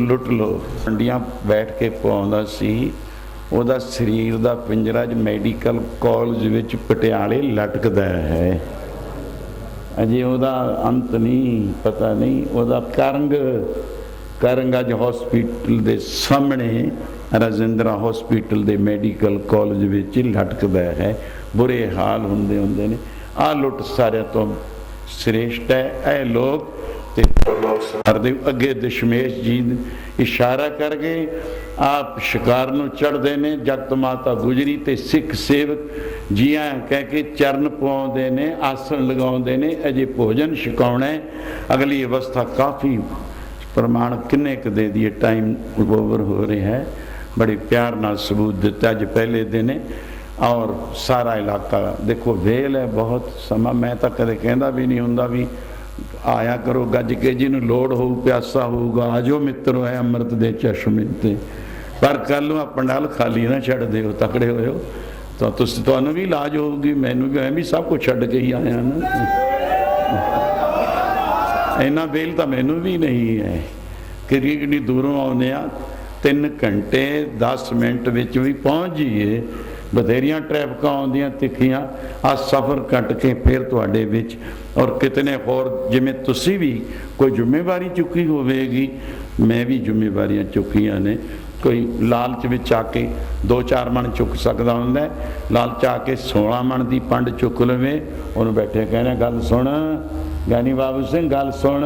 ਲੁੱਟ ਲੋ। ਮੰਡੀਆਂ ਬੈਠ ਕੇ ਪਵਾਉਂਦਾ ਸੀ, ਉਹਦਾ ਸਰੀਰ ਦਾ ਪਿੰਜਰਾ ਜ ਮੈਡੀਕਲ ਕਾਲਜ ਵਿੱਚ ਪਟਿਆਲੇ ਲਟਕਦਾ ਹੈ। ਅਜੇ ਉਹਦਾ ਅੰਤ ਨਹੀਂ ਪਤਾ, ਨਹੀਂ ਉਹਦਾ ਕਰੰਗ ਅੱਜ ਹੌਸਪੀਟਲ ਦੇ ਸਾਹਮਣੇ ਰਾਜਿੰਦਰਾ ਹੌਸਪੀਟਲ ਦੇ ਮੈਡੀਕਲ ਕਾਲਜ ਵਿੱਚ ਲਟਕਦਾ ਹੈ। ਬੁਰੇ ਹਾਲ ਹੁੰਦੇ ਨੇ। ਆਹ ਲੁੱਟ ਸਾਰਿਆਂ ਤੋਂ ਸ੍ਰੇਸ਼ਟ ਹੈ। ਇਹ ਲੋਕ ਤੇ ਕਰਦੇ ਅੱਗੇ ਦਸ਼ਮੇਸ਼ ਜੀ ਇਸ਼ਾਰਾ ਕਰਕੇ ਆਪ ਸ਼ਿਕਾਰ ਨੂੰ ਚੜ੍ਹਦੇ ਨੇ। ਜਗਤ ਮਾਤਾ ਗੁਜਰੀ ਤੇ ਸਿੱਖ ਸੇਵਕ ਜੀਆਂ ਕਹਿ ਕੇ ਚਰਨ ਪਵਾਉਂਦੇ ਨੇ, ਆਸਣ ਲਗਾਉਂਦੇ ਨੇ। ਅਜੇ ਭੋਜਨ ਛਕਾਉਣਾ। ਅਗਲੀ ਅਵਸਥਾ ਕਾਫੀ ਪ੍ਰਮਾਣ ਕਿੰਨੇ ਕੁ ਦੇ ਦੀਏ, ਟਾਈਮ ਓਵਰ ਹੋ ਰਿਹਾ ਹੈ। ਬੜੇ ਪਿਆਰ ਨਾਲ ਸਬੂਤ ਦਿੱਤਾ। ਅੱਜ ਪਹਿਲੇ ਦਿਨ ਔਰ ਸਾਰਾ ਇਲਾਕਾ ਦੇਖੋ ਵੇਲ ਹੈ ਬਹੁਤ ਸਮਾਂ। ਮੈਂ ਤਾਂ ਕਦੇ ਕਹਿੰਦਾ ਵੀ ਨਹੀਂ ਹੁੰਦਾ ਵੀ ਆਇਆ ਕਰੋ ਗੱਜ ਕੇ, ਜਿਹਨੂੰ ਲੋੜ ਹੋਊ ਪਿਆਸਾ ਹੋਊਗਾ ਆ ਜਾਓ ਮਿੱਤਰੋ ਹੈ ਅੰਮ੍ਰਿਤ ਦੇ ਚਸ਼ਮੇ ਤੇ। ਪਰ ਕੱਲ੍ਹ ਨੂੰ ਆਪਣਾ ਨਾਲ ਖਾਲੀ ਨਾ ਛੱਡ ਦਿਓ, ਤਕੜੇ ਹੋਇਓ ਤਾਂ ਤੁਹਾਨੂੰ ਵੀ ਲਾਜ ਹੋਊਗੀ, ਮੈਨੂੰ ਵੀ ਐਵੇਂ ਸਭ ਕੁਝ ਛੱਡ ਕੇ ਹੀ ਆਇਆ ਨਾ। ਇੰਨਾ ਵੇਲ ਤਾਂ ਮੈਨੂੰ ਵੀ ਨਹੀਂ ਹੈ। ਕਿੰਨੀ ਦੂਰੋਂ ਆਉਂਦੇ ਆ, 3 ਘੰਟੇ 10 ਮਿੰਟ ਵਿੱਚ ਵੀ ਪਹੁੰਚ ਜਾਈਏ। ਬਥੇਰੀਆਂ ਟ੍ਰੈਫਿਕਾਂ ਆਉਂਦੀਆਂ ਤਿੱਖੀਆਂ। ਆ ਸਫ਼ਰ ਕੱਟ ਕੇ ਫਿਰ ਤੁਹਾਡੇ ਵਿੱਚ ਔਰ ਕਿਤਨੇ ਹੋਰ ਜਿਵੇਂ ਤੁਸੀਂ ਵੀ ਕੋਈ ਜ਼ਿੰਮੇਵਾਰੀ ਚੁੱਕੀ ਹੋਵੇਗੀ, ਮੈਂ ਵੀ ਜ਼ਿੰਮੇਵਾਰੀਆਂ ਚੁੱਕੀਆਂ ਨੇ। ਕੋਈ ਲਾਲਚ ਵਿੱਚ ਆ ਕੇ 2-4 ਮਣ ਚੁੱਕ ਸਕਦਾ ਹੁੰਦਾ, ਲਾਲਚ ਆ ਕੇ 16 ਮਣ ਦੀ ਪੰਡ ਚੁੱਕ ਲਵੇ। ਉਹਨੂੰ ਬੈਠੇ ਕਹਿੰਦੇ ਗੱਲ ਸੁਣ ਗਿਆਨੀ ਬਾਬੂ ਸਿੰਘ, ਗੱਲ ਸੁਣ।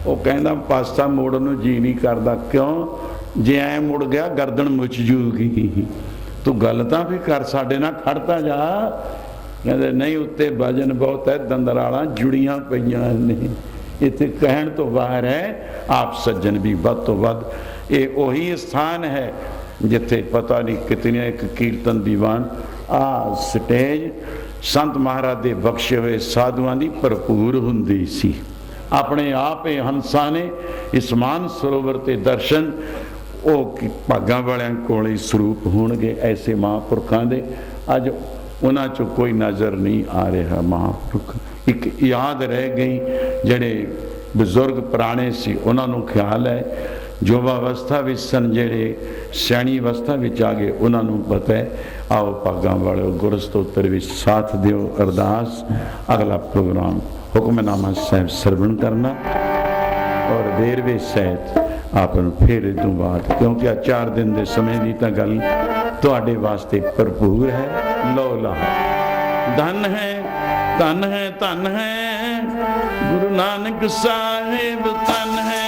ਉਹ ਕਹਿੰਦਾ ਪਾਸਾ ਮੋੜਨ ਨੂੰ ਜੀ ਨਹੀਂ ਕਰਦਾ। ਕਿਉਂ? ਜੇ ਐਂ ਮੁੜ ਗਿਆ ਗਰਦਨ ਮੁੱਚ ਜੂਗੀ। ਤੂੰ ਗੱਲ ਤਾਂ ਵੀ ਕਰ, ਸਾਡੇ ਨਾਲ ਖੜਤਾ ਜਾ। ਕਹਿੰਦੇ ਨਹੀਂ, ਉੱਤੇ ਵਜਨ ਬਹੁਤ ਹੈ, ਦੰਦਰਾਲਾਂ ਜੁੜੀਆਂ ਪਈਆਂ ਨੇ। ਇੱਥੇ ਕਹਿਣ ਤੋਂ ਬਾਹਰ ਹੈ। ਆਪ ਸੱਜਣ ਵੀ ਵੱਧ ਤੋਂ ਵੱਧ ਇਹ ਉਹੀ ਸਥਾਨ ਹੈ ਜਿੱਥੇ ਪਤਾ ਨਹੀਂ ਕਿਤਨੀਆਂ ਇੱਕ ਕੀਰਤਨ ਦੀਵਾਨ ਆ ਸਟੇਜ ਸੰਤ ਮਹਾਰਾਜ ਦੇ ਬਖਸ਼ੇ ਹੋਏ ਸਾਧੂਆਂ ਦੀ ਭਰਪੂਰ ਹੁੰਦੀ ਸੀ। ਆਪਣੇ ਆਪ ਇਹ ਹੰਸਾਂ ਨੇ ਇਸ ਮਾਨ ਸਰੋਵਰ ਤੇ ਦਰਸ਼ਨ ਉਹ ਭਾਗਾਂ ਵਾਲਿਆਂ ਕੋਲ ਹੀ ਸਰੂਪ ਹੋਣਗੇ ਐਸੇ ਮਹਾਂਪੁਰਖਾਂ ਦੇ। ਅੱਜ ਉਹਨਾਂ 'ਚੋਂ ਕੋਈ ਨਜ਼ਰ ਨਹੀਂ ਆ ਰਿਹਾ ਮਹਾਂਪੁਰਖ। ਇੱਕ ਯਾਦ ਰਹਿ ਗਈ, ਜਿਹੜੇ ਬਜ਼ੁਰਗ ਪੁਰਾਣੇ ਸੀ ਉਹਨਾਂ ਨੂੰ ਖਿਆਲ ਹੈ। ਯੁਵਾ ਅਵਸਥਾ ਵਿੱਚ ਸਨ, ਜਿਹੜੇ ਸਿਆਣੀ ਅਵਸਥਾ ਵਿੱਚ ਆ ਗਏ ਉਹਨਾਂ ਨੂੰ ਪਤਾ ਹੈ। ਆਓ ਭਾਗਾਂ ਵਾਲਿਓ ਗੁਰਸਤੋਤਰ ਵਿੱਚ ਸਾਥ ਦਿਓ। ਅਰਦਾਸ ਅਗਲਾ ਪ੍ਰੋਗਰਾਮ ਹੁਕਮਨਾਮਾ ਸਾਹਿਬ ਸਰਵਣ ਕਰਨਾ ਔਰ ਵੇਰਵੇ ਸਹਿਤ ਆਪ ਨੂੰ ਫਿਰ ਇਹ ਤੋਂ ਬਾਅਦ, ਕਿਉਂਕਿ ਆ 4 ਦਿਨ ਦੇ ਸਮੇਂ ਦੀ ਤਾਂ ਗੱਲ ਤੁਹਾਡੇ ਵਾਸਤੇ ਭਰਪੂਰ ਹੈ। ਲਓ ਲਾ ਧਨ ਹੈ, ਧਨ ਹੈ, ਧਨ ਹੈ ਗੁਰੂ ਨਾਨਕ ਸਾਹਿਬ, ਧਨ ਹੈ।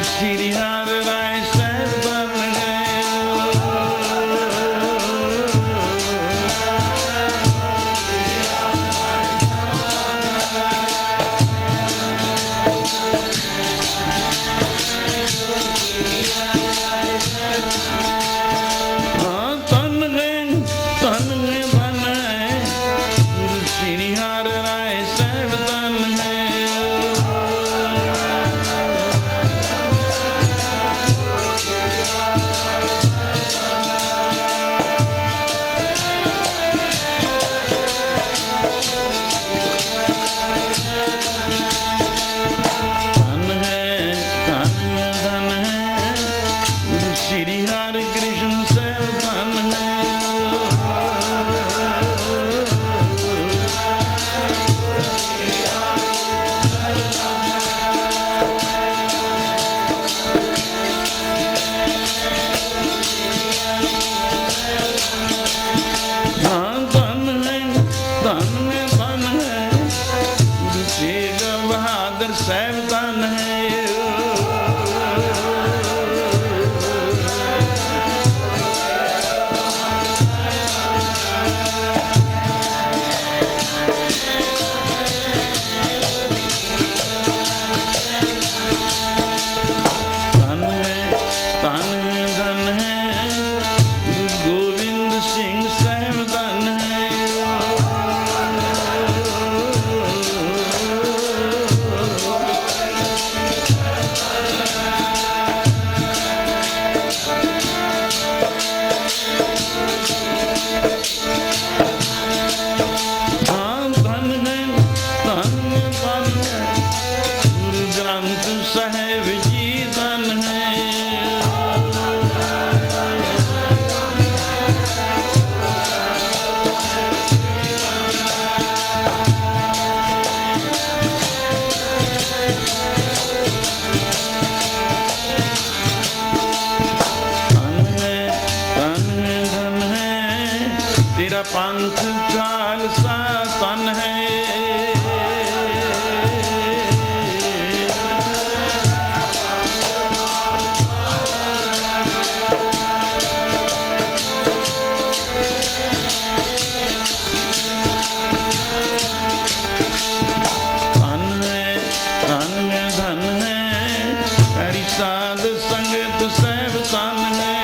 श्री हर राय सर बन गए। हाँ तन गए धन है श्री हर राय सर बन है। श्री हरे कृष्ण से धन है। हाँ धन है धन है तेग बहादुर साहब धन है। धन है गोविंद सिंह साहब धन है। हाँ धन है गुरु ग्रंथ साहिब जी धन है। धन है तेरा पंथ खालसा तन है। धन है हरि साध संगत सब तन है।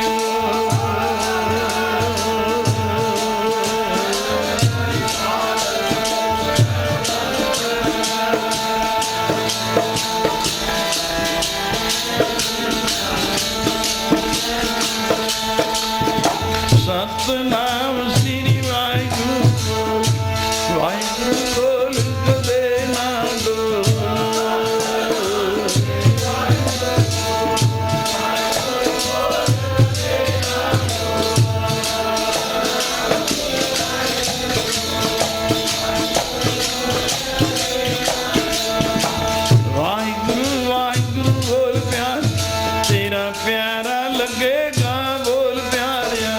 सतनाम श्री वाहिगुरु वाहिगुरु बोल कदे ना डोल। वाहिगुरु वाहिगुरु बोल प्यार तेरा प्यारा लगेगा बोल प्यारिया।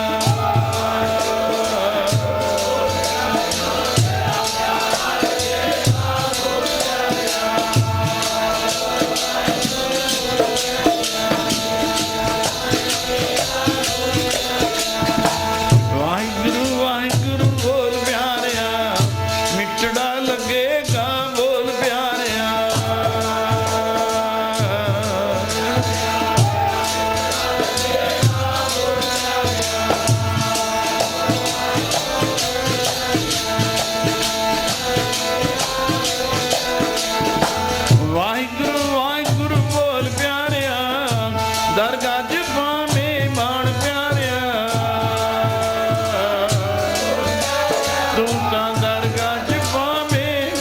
वाहिगुरु वाहिगुरु बोल प्यारिया मिठड़ा लगेगा बोल प्यारिया। वाहिगुरु वाहिगुरु बोल प्यारिया दरगाह जपा में बाण प्यारिया। तू ता दरगाह जपा में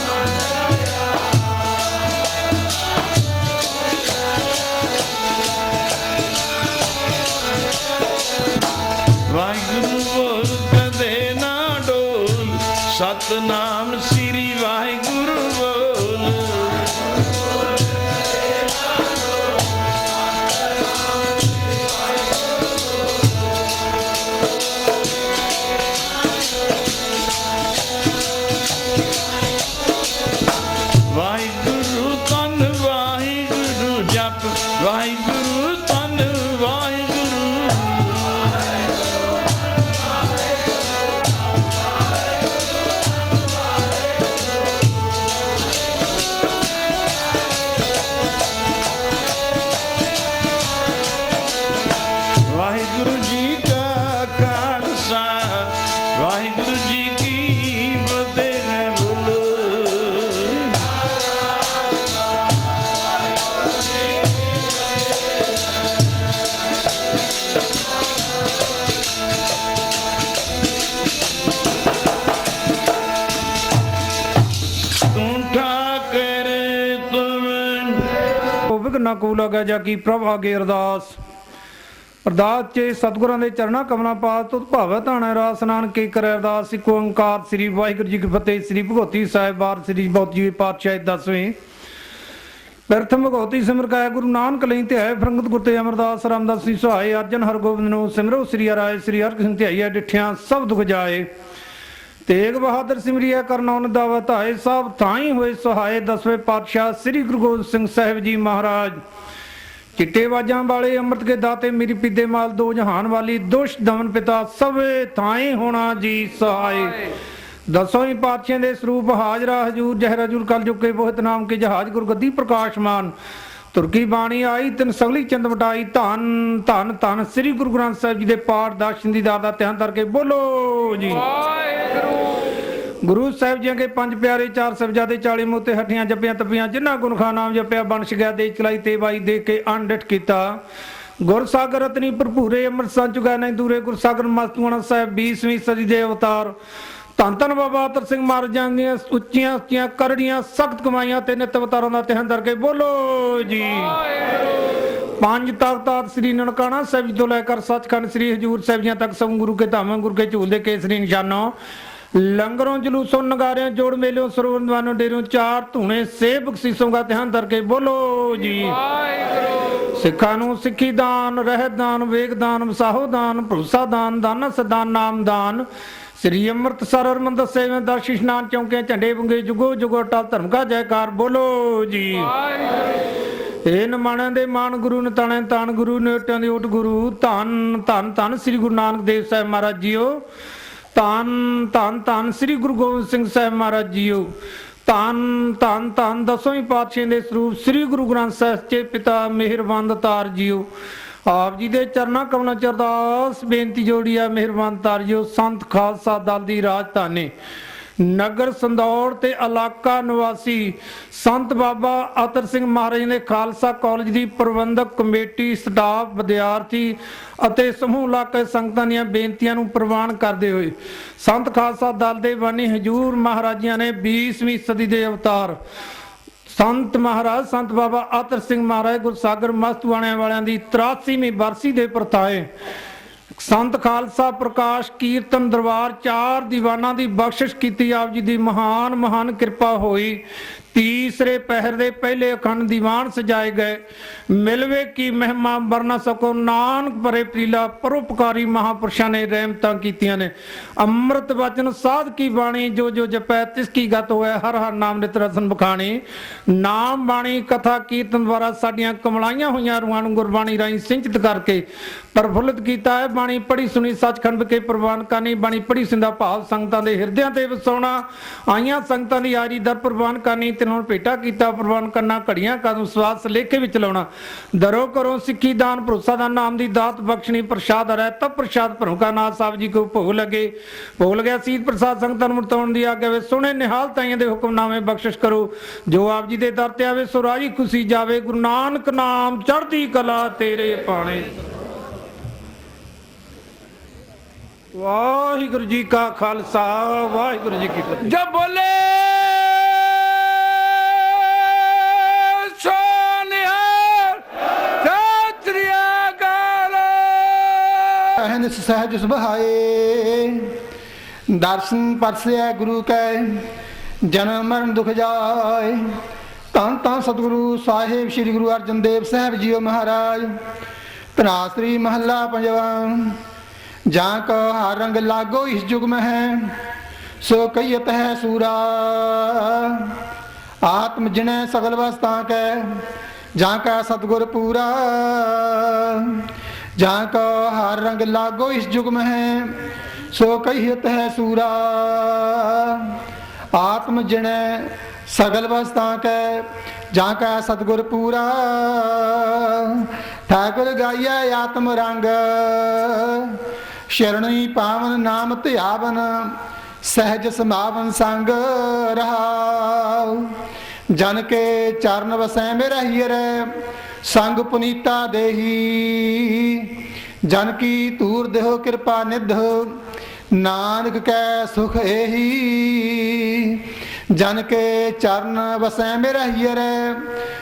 वाहिगुरु बोल कदे ना डोल। सतनाम श्री वाहिगुरु बोल। ਵਾਹਿਗੁਰੂ ਤਨ ਵਾਹਿਗੁਰੂ ਜਪ ਵਾਹਿਗੁਰੂ ਧੰਨ ਵਾਹਿਗੁਰੂ ਵਾਹਿਗੁਰੂ ਜੀ ਕਾ ਖਾਲਸਾ ਵਾਹਿਗੁਰੂ ਜੀ ਕੀ ਫਤਿਹ ਬੋਲੋ ਤੂੰ ਠਾਕਰ ਤੁਮ ਵਿਘਨਾ ਕੋ ਲਗਾ ਜਾ ਕੀ ਪ੍ਰਭ ਆਗੇ ਅਰਦਾਸ ਅਰਦਾਸ ਚ ਸਤਿਗੁਰਾਂ ਦੇ ਚਰਨਾਂ ਕਮਲਾਂ ਪਾਸ ਤੁਧ ਭਾਵੈ ਧਾਣੈ ਰਾਸ ਨਾਨਕ ਕੀ ਕਰੈ ਅਰਦਾਸ ਇਕ ਓੰਕਾਰ ਸ੍ਰੀ ਵਾਹਿਗੁਰੂ ਜੀ ਕੀ ਫਤਿਹ। ਸ੍ਰੀ ਭਗਵਤੀ ਸਾਹਿਬ ਵਾਰ ਸ੍ਰੀ ਬਹੁਤ ਜੀ ਪਾਤਸ਼ਾਹ 10ਵੇਂ ਪ੍ਰਥਮ ਭਗਵਤੀ ਸਿਮਰ ਕੈ ਗੁਰੂ ਨਾਨਕ ਲਈ ਧਿਆਏ ਫਰੰਗਤ ਗੁਰ ਤੇ ਅਮਰਦਾਸ ਰਾਮਦਾਸ ਜੀ ਸੁਹਾਏ ਅਰਜਨ ਹਰਗੋਬਿੰਦ ਨੂੰ ਸਿਮਰੋ ਸ੍ਰੀ ਹਰਿ ਸ੍ਰੀ ਹਰਿਕ੍ਰਿਸ਼ਨ ਧਿਆਈਐ ਡਿਠਿਆ ਸਭ ਦੁਖ ਜਾਏ ਤੇਗ ਬਹਾਦਰ ਸਿਮਰਿਆ ਕਰਨਾ ਉਨ ਦਾਵਤ ਆਏ ਸਭ ਥਾਈ ਹੋਏ ਸੁਹਾਏ 10ਵੇਂ ਪਾਤਸ਼ਾਹ ਸ੍ਰੀ ਗੁਰੂ ਗੋਬਿੰਦ ਸਿੰਘ ਸਾਹਿਬ ਜੀ ਮਹਾਰਾਜ ਚਿੱਟੇ ਬਾਜਾਂ ਵਾਲੇ ਅੰਮ੍ਰਿਤ ਕੇ ਦਾਤੇ ਮੇਰੀ ਪੀਤੇ ਮਾਲ ਦੋ ਜਹਾਨ ਵਾਲੀ ਦੁਸ਼ ਦਮਨ ਪਿਤਾ ਸਭੇ ਥਾਈ ਹੋਣਾ ਜੀ ਸਹਾਏ 10ਵੇਂ ਪਾਤਸ਼ਾਹ ਦੇ ਸਰੂਪ ਹਾਜ਼ਰਾ ਹਜੂਰ ਜਹਰ ਹਜੂਰ ਕਲ ਜੁਕੇ ਬੋਹਿਤ ਨਾਮ ਕੇ ਜਹਾਜ ਗੁਰਗੱਦੀ ਪ੍ਰਕਾਸ਼ਮਾਨ ਤੁਰਕੀ ਬਾਣੀ ਆਈ ਤਿੰਨ ਸਗਲੀ ਚੰਦ ਵਟਾਈ ਧੰਨ ਧੰਨ ਧੰਨ ਸ੍ਰੀ ਗੁਰੂ ਗ੍ਰੰਥ ਸਾਹਿਬ ਜੀ ਦੇ ਪਾਠ ਦਰਸ਼ਨ ਦੀਦਾਰ ਦਾ ਧਿਆਨ ਕਰਕੇ ਬੋਲੋ ਜੀ ਗੁਰੂ ਸਾਹਿਬ ਜੀ ਕੇ ਪੰਜ ਪਿਆਰੇ ਚਾਰ ਸਾਹਿਬਜ਼ਾਦੇ 40 ਮੋਤੇ ਹੱਠੀਆਂ ਜੱਪੀਆਂ ਤੱਪੀਆਂ ਜਿਨ੍ਹਾਂ ਗੁਣਖਾ ਨਾਮ ਜਪਿਆ ਬੰਸ਼ ਗਿਆ ਦੇ ਚਲਾਈ ਤੇ ਬਾਈ ਦੇ ਕੇ ਅਣਡਿਠ ਕੀਤਾ ਗੁਰ ਸਾਗਰ ਰਤਨੀ ਭਰਪੂਰੇ ਅੰਮ੍ਰਿਤ ਸੰਚੁਗਾ ਨਹੀਂ ਦੂਰੇ ਗੁਰ ਸਾਗਰ ਮਸਤੂਆਣਾ ਸਾਹਿਬ 20ਵੀਂ ਸਦੀ ਦੇ ਅਵਤਾਰ ਧੰਨ ਧੰਨ ਬਾਬਾ ਅਤਰ ਸਿੰਘ ਮਹਾਰਾਜਾਂ ਦੀਆਂ ਉੱਚੀਆਂ ਉੱਚੀਆਂ ਕਰੜੀਆਂ ਸਖਤ ਕਮਾਈਆਂ ਤੇ ਨਿਤ ਅਵਤਾਰਾਂ ਦਾ ਧਿਆਨ ਕਰਕੇ ਬੋਲੋ ਜੀ ਪੰਜ ਤਖਤ ਸ੍ਰੀ ਨਨਕਾਣਾ ਸਾਹਿਬ ਜੀ ਤੋਂ ਲੈ ਕਰ ਸੱਚਖੰਡ ਸ੍ਰੀ ਹਜੂਰ ਸਾਹਿਬ ਜੀ ਤੱਕ ਸਭ ਗੁਰੂ ਕੇ ਧਾਮਾਂ ਗੁਰੂ ਕੇ ਝੂਲ ਦੇ ਕੇਸਰੀ ਨਿਸ਼ਾਨੋਂ ਲੰਗਰੋਂ ਜਲੂਸੋਂ ਨਗਾਰਿਆਂ ਜੋੜ ਮੇਲਿਓਂ ਸਰਵਨਵਾਨੋਂ ਡੇਰਿਓਂ ਚਾਰ ਧੂਣੇ ਸੇਬ ਬਖਸ਼ੀਸ਼ੋਂ ਦਾ ਧਿਆਨ ਕਰਕੇ ਬੋਲੋ ਜੀ ਸਿੱਖਾਂ ਨੂੰ ਸਿੱਖੀ ਦਾਨ ਰਹਿਤ ਦਾਨ ਵੇਗ ਦਾਨ ਵਸਾਹੋ ਦਾਨ ਭਰੋਸਾ ਦਾਨ ਦਾਨਾ ਸਦਾਨ ਨਾਮ ਦਾਨ ਸ੍ਰੀ ਅੰਮ੍ਰਿਤਸਰ ਹਰਿਮੰਦਰ ਸਾਹਿਬ ਦਰਸ਼ ਇਸ਼ਨਾਨ ਚੌਂਕੇ ਝੰਡੇ ਬੁੰਗੇ ਜੁਗੋ ਜੁਗੋ ਅਟਲ ਧਰਮ ਕਾ ਜੈਕਾਰ ਬੋਲੋ ਜੀ ਇਹ ਨਮਾਣਿਆਂ ਦੇ ਮਾਨ ਗੁਰੂ ਨਤਾਣੇ ਤਾਨ ਗੁਰੂ ਨੇਟਾਂ ਦੇ ਓਟ ਗੁਰੂ ਧੰਨ ਧੰਨ ਧੰਨ ਸ੍ਰੀ ਗੁਰੂ ਨਾਨਕ ਦੇਵ ਸਾਹਿਬ ਮਹਾਰਾਜ ਜੀਓ ਧੰਨ ਧੰਨ ਧੰਨ ਸ੍ਰੀ ਗੁਰੂ ਗੋਬਿੰਦ ਸਿੰਘ ਸਾਹਿਬ ਮਹਾਰਾਜ ਜੀਓ ਧੰਨ ਧੰਨ ਧੰਨ 10ਵੇਂ ਪਾਤਸ਼ਾਹ ਦੇ ਸਰੂਪ ਸ੍ਰੀ ਗੁਰੂ ਗ੍ਰੰਥ ਸਾਹਿਬ ਦੇ ਪਿਤਾ ਮਿਹਰਬਾਨ ਤਾਰ ਜੀਓ ਆਪ ਜੀ ਦੇ ਚਰਨਾਂ ਕਮਲਾਂ ਚ ਅਰਦਾਸ ਬੇਨਤੀ ਜੋੜੀ ਆ ਮਿਹਰਬਾਨ ਤਾਰ ਜੀਓ ਸੰਤ ਖਾਲਸਾ ਦਲ ਦੀ ਰਾਜਧਾਨੀ ਨਗਰ ਸੰਦੌੜ ਤੇ ਇਲਾਕਾ ਨਿਵਾਸੀ ਸੰਤ ਬਾਬਾ ਅਤਰ ਸਿੰਘ ਮਹਾਰਾਜ ਨੇ ਖਾਲਸਾ ਕਾਲਜ ਦੀ ਪ੍ਰਬੰਧਕ ਕਮੇਟੀ ਸਟਾਫ ਵਿਦਿਆਰਥੀ ਅਤੇ ਸਮੂਹ ਇਲਾਕੇ ਸੰਗਤਾਂ ਦੀਆਂ ਬੇਨਤੀਆਂ ਨੂੰ ਪ੍ਰਵਾਨ ਕਰਦੇ ਹੋਏ ਸੰਤ ਖਾਲਸਾ ਦਲ ਦੇ ਬਾਨੀ ਹਜੂਰ ਮਹਾਰਾਜਿਆਂ ਨੇ 20ਵੀਂ ਸਦੀ ਦੇ ਅਵਤਾਰ ਸੰਤ ਮਹਾਰਾਜ ਸੰਤ ਬਾਬਾ ਅਤਰ ਸਿੰਘ ਮਹਾਰਾਜ ਗੁਰਸਾਗਰ ਮਸਤੂਆਣਿਆਂ ਵਾਲਿਆਂ ਦੀ 83ਵੀਂ ਬਰਸੀ ਦੇ ਪ੍ਰਤਾਏ ਸੰਤ ਖਾਲਸਾ ਪ੍ਰਕਾਸ਼ ਕੀਰਤਨ ਦਰਬਾਰ ਚਾਰ ਦੀਵਾਨਾਂ ਦੀ ਬਖਸ਼ਿਸ਼ ਕੀਤੀ ਆਪ ਜੀ ਦੀ ਮਹਾਨ ਮਹਾਨ ਕਿਰਪਾ ਹੋਈ ਤੀਸਰੇ ਪਹਿਰ ਦੇ ਪਹਿਲੇ ਅਖੰਡ ਦੀਵਾਨ ਸਜਾਏ ਗਏ ਮਿਲਵੇ ਕੀ ਮਹਿਮਾ ਵਰਨਾ ਸਕੋ ਨਾਨਕ ਭਰੇ ਪ੍ਰੀਲਾ ਪਰਉਪਕਾਰੀ ਮਹਾਪੁਰਸ਼ਾਂ ਨੇ ਰਹਿਮਤਾਂ ਕੀਤੀਆਂ ਨੇ ਅੰਮ੍ਰਿਤ ਵਚਨ ਸਾਧ ਕੀ ਬਾਣੀ ਜੋ ਜੋ ਜਪੈ ਤਿਸ ਕੀ ਗਤ ਹੋਇਆ ਹਰ ਹਰ ਨਾਮ ਨਿਤ ਰਸਨ ਬਖਾਣੀ ਨਾਮ ਬਾਣੀ ਕਥਾ ਕੀਰਤਨ ਦੁਆਰਾ ਸਾਡੀਆਂ ਕਮਲਾਈਆਂ ਹੋਈਆਂ ਰੂਹਾਂ ਨੂੰ ਗੁਰਬਾਣੀ ਰਾਹੀਂ ਸਿੰਚਿਤ ਕਰਕੇ ਪ੍ਰਫੁੱਲਿਤ ਕੀਤਾ ਹੈ ਬਾਣੀ ਪੜ੍ਹੀ ਸੁਣੀ ਸੱਚਖੰਡ ਵਿਖੇ ਪ੍ਰਵਾਨ ਕਰਨੀ ਬਾਣੀ ਪੜ੍ਹੀ ਸਿੰਦਾ ਭਾਵ ਸੰਗਤਾਂ ਦੇ ਹਿਰਦਿਆਂ ਤੇ ਵਸਾਉਣਾ ਆਈਆਂ ਸੰਗਤਾਂ ਦੀ ਹਾਜ਼ਰੀ ਦਰ ਪ੍ਰਵਾਨ ਕਰਨੀ ਤੇ ਹੁਣ ਭੇਟਾ ਕੀਤਾ ਪ੍ਰਵਾਨ ਕਰਨਾ ਘੜੀਆਂ ਕਦਮ ਸਵਾਸ ਲੇਖੇ ਵਿੱਚ ਲਾਉਣਾ ਦਰੋ ਕਰੋ ਸਿੱਖੀ ਦਾਨ ਭਰੋਸਾ ਦਾ ਨਾਮ ਦੀ ਦਾਤ ਬਖਸ਼ਣੀ ਪ੍ਰਸ਼ਾਦ ਰਹਿ ਤਬ ਪ੍ਰਸ਼ਾਦ ਭਰੋ ਕਾ ਨਾਥ ਸਾਹਿਬ ਜੀ ਕੋ ਭੋਗ ਲੱਗਿਆ ਸੀਤ ਪ੍ਰਸਾਦ ਸੰਗਤਾਂ ਨੂੰ ਵਰਤਾਉਣ ਦੀ ਆਗਿਆ ਵੇ ਸੁਣੇ ਨਿਹਾਲ ਤਾਈਆਂ ਦੇ ਹੁਕਮਨਾਮੇ ਬਖਸ਼ਿਸ਼ ਕਰੋ ਜੋ ਆਪ ਜੀ ਦੇ ਦਰ ਤੇ ਆਵੇ ਸੋ ਰਾਜੀ ਖੁਸ਼ੀ ਜਾਵੇ ਗੁਰੂ ਨਾਨਕ ਨਾਮ ਚੜ੍ਹਦੀ ਕਲਾ ਤੇਰੇ ਪਾਣੇ ਵਾਹਿਗੁਰੂ ਜੀ ਕਾ ਖਾਲਸਾ ਵਾਹਿਗੁਰੂ ਜੀ ਕੀ ਫਤਿਹ ਜਬ ਬੋਲੇ ਅਹਨਿਸ ਸਹਿਜ ਸੁਭਾਏ ਦਰਸ਼ਨ ਪਰਸਿਆ ਗੁਰੂ ਕੈ ਜਨਮ ਮਰਨ ਦੁਖ ਜਾਏ ਧੰਨ ਧੰਨ ਸਤਿਗੁਰੂ ਸਾਹਿਬ ਸ੍ਰੀ ਗੁਰੂ ਅਰਜਨ ਦੇਵ ਸਾਹਿਬ ਜੀਓ ਮਹਾਰਾਜ ਧਨਾਸਰੀ ਮਹੱਲਾ ਪੰਜਵਾਂ ਜਾਂ ਕੋ ਹਰ ਰੰਗ ਲਾਗੋ ਇਸ ਜੁਗ में है सो कहियत है सूरा आत्म जिने सगल वस्ता कै ਜਾਂ ਕਾ ਸਤਿਗੁਰ ਪੂਰਾ। ਜਾਂ ਕਾ ਹਰ ਰੰਗ लागो इस जुग में है, सो कहियत है सूरा। आत्म जिणे सगल वस्तां कै, ਜਾਂ ਕਾ ਸਤਿਗੁਰ ਪੂਰਾ। ਠਾਕੁਰ ਗਾਈਐ ਆਤਮ ਰੰਗ, ਸ਼ਰਣੀ ਪਾਵਨ ਨਾਮ ਧਿਆਵਨ। ਸਹਿਜ ਸਮਾਵਨ ਸੰਗ ਰਹਾਉ। ਜਨ ਕੇ ਚਰਨ ਵਸੈ ਮੇਰਾ ਹੀਰੇ, ਸੰਗ ਪੁਨੀਤਾ ਦੇਹੀ। ਜਨ ਕੀ ਤੂਰ ਦੇਹੋ ਕਿਰਪਾ ਨਿਧ, ਨਾਨਕ ਕੈ ਸੁਖ ਏਹੀ। ਜਨ ਕੇ ਚਰਨ ਵਸੈ ਮੇਰਾ ਹੀਰੇ,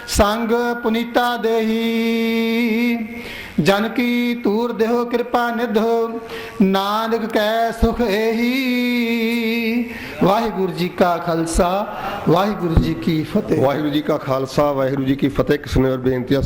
ਸੰਗ ਪੁਨੀਤਾ ਦੇਹੀ। ਜਨ ਕੀ ਤੂਰ ਦੇਹੋ ਕਿਰਪਾ ਨਿਧ, ਨਾਨਕ ਕੈ ਸੁਖ ਏਹੀ। ਵਾਹਿਗੁਰੂ ਜੀ ਕਾ ਖਾਲਸਾ, ਵਾਹਿਗੁਰੂ ਜੀ ਕੀ ਫਤਿਹ। ਵਾਹਿਗੁਰੂ ਜੀ ਕਾ ਖਾਲਸਾ, ਵਾਹਿਗੁਰੂ ਜੀ ਕੀ ਫਤਿਹ। ਕਿਸਨੇ ਔਰ ਬੇਨਤੀ ਆ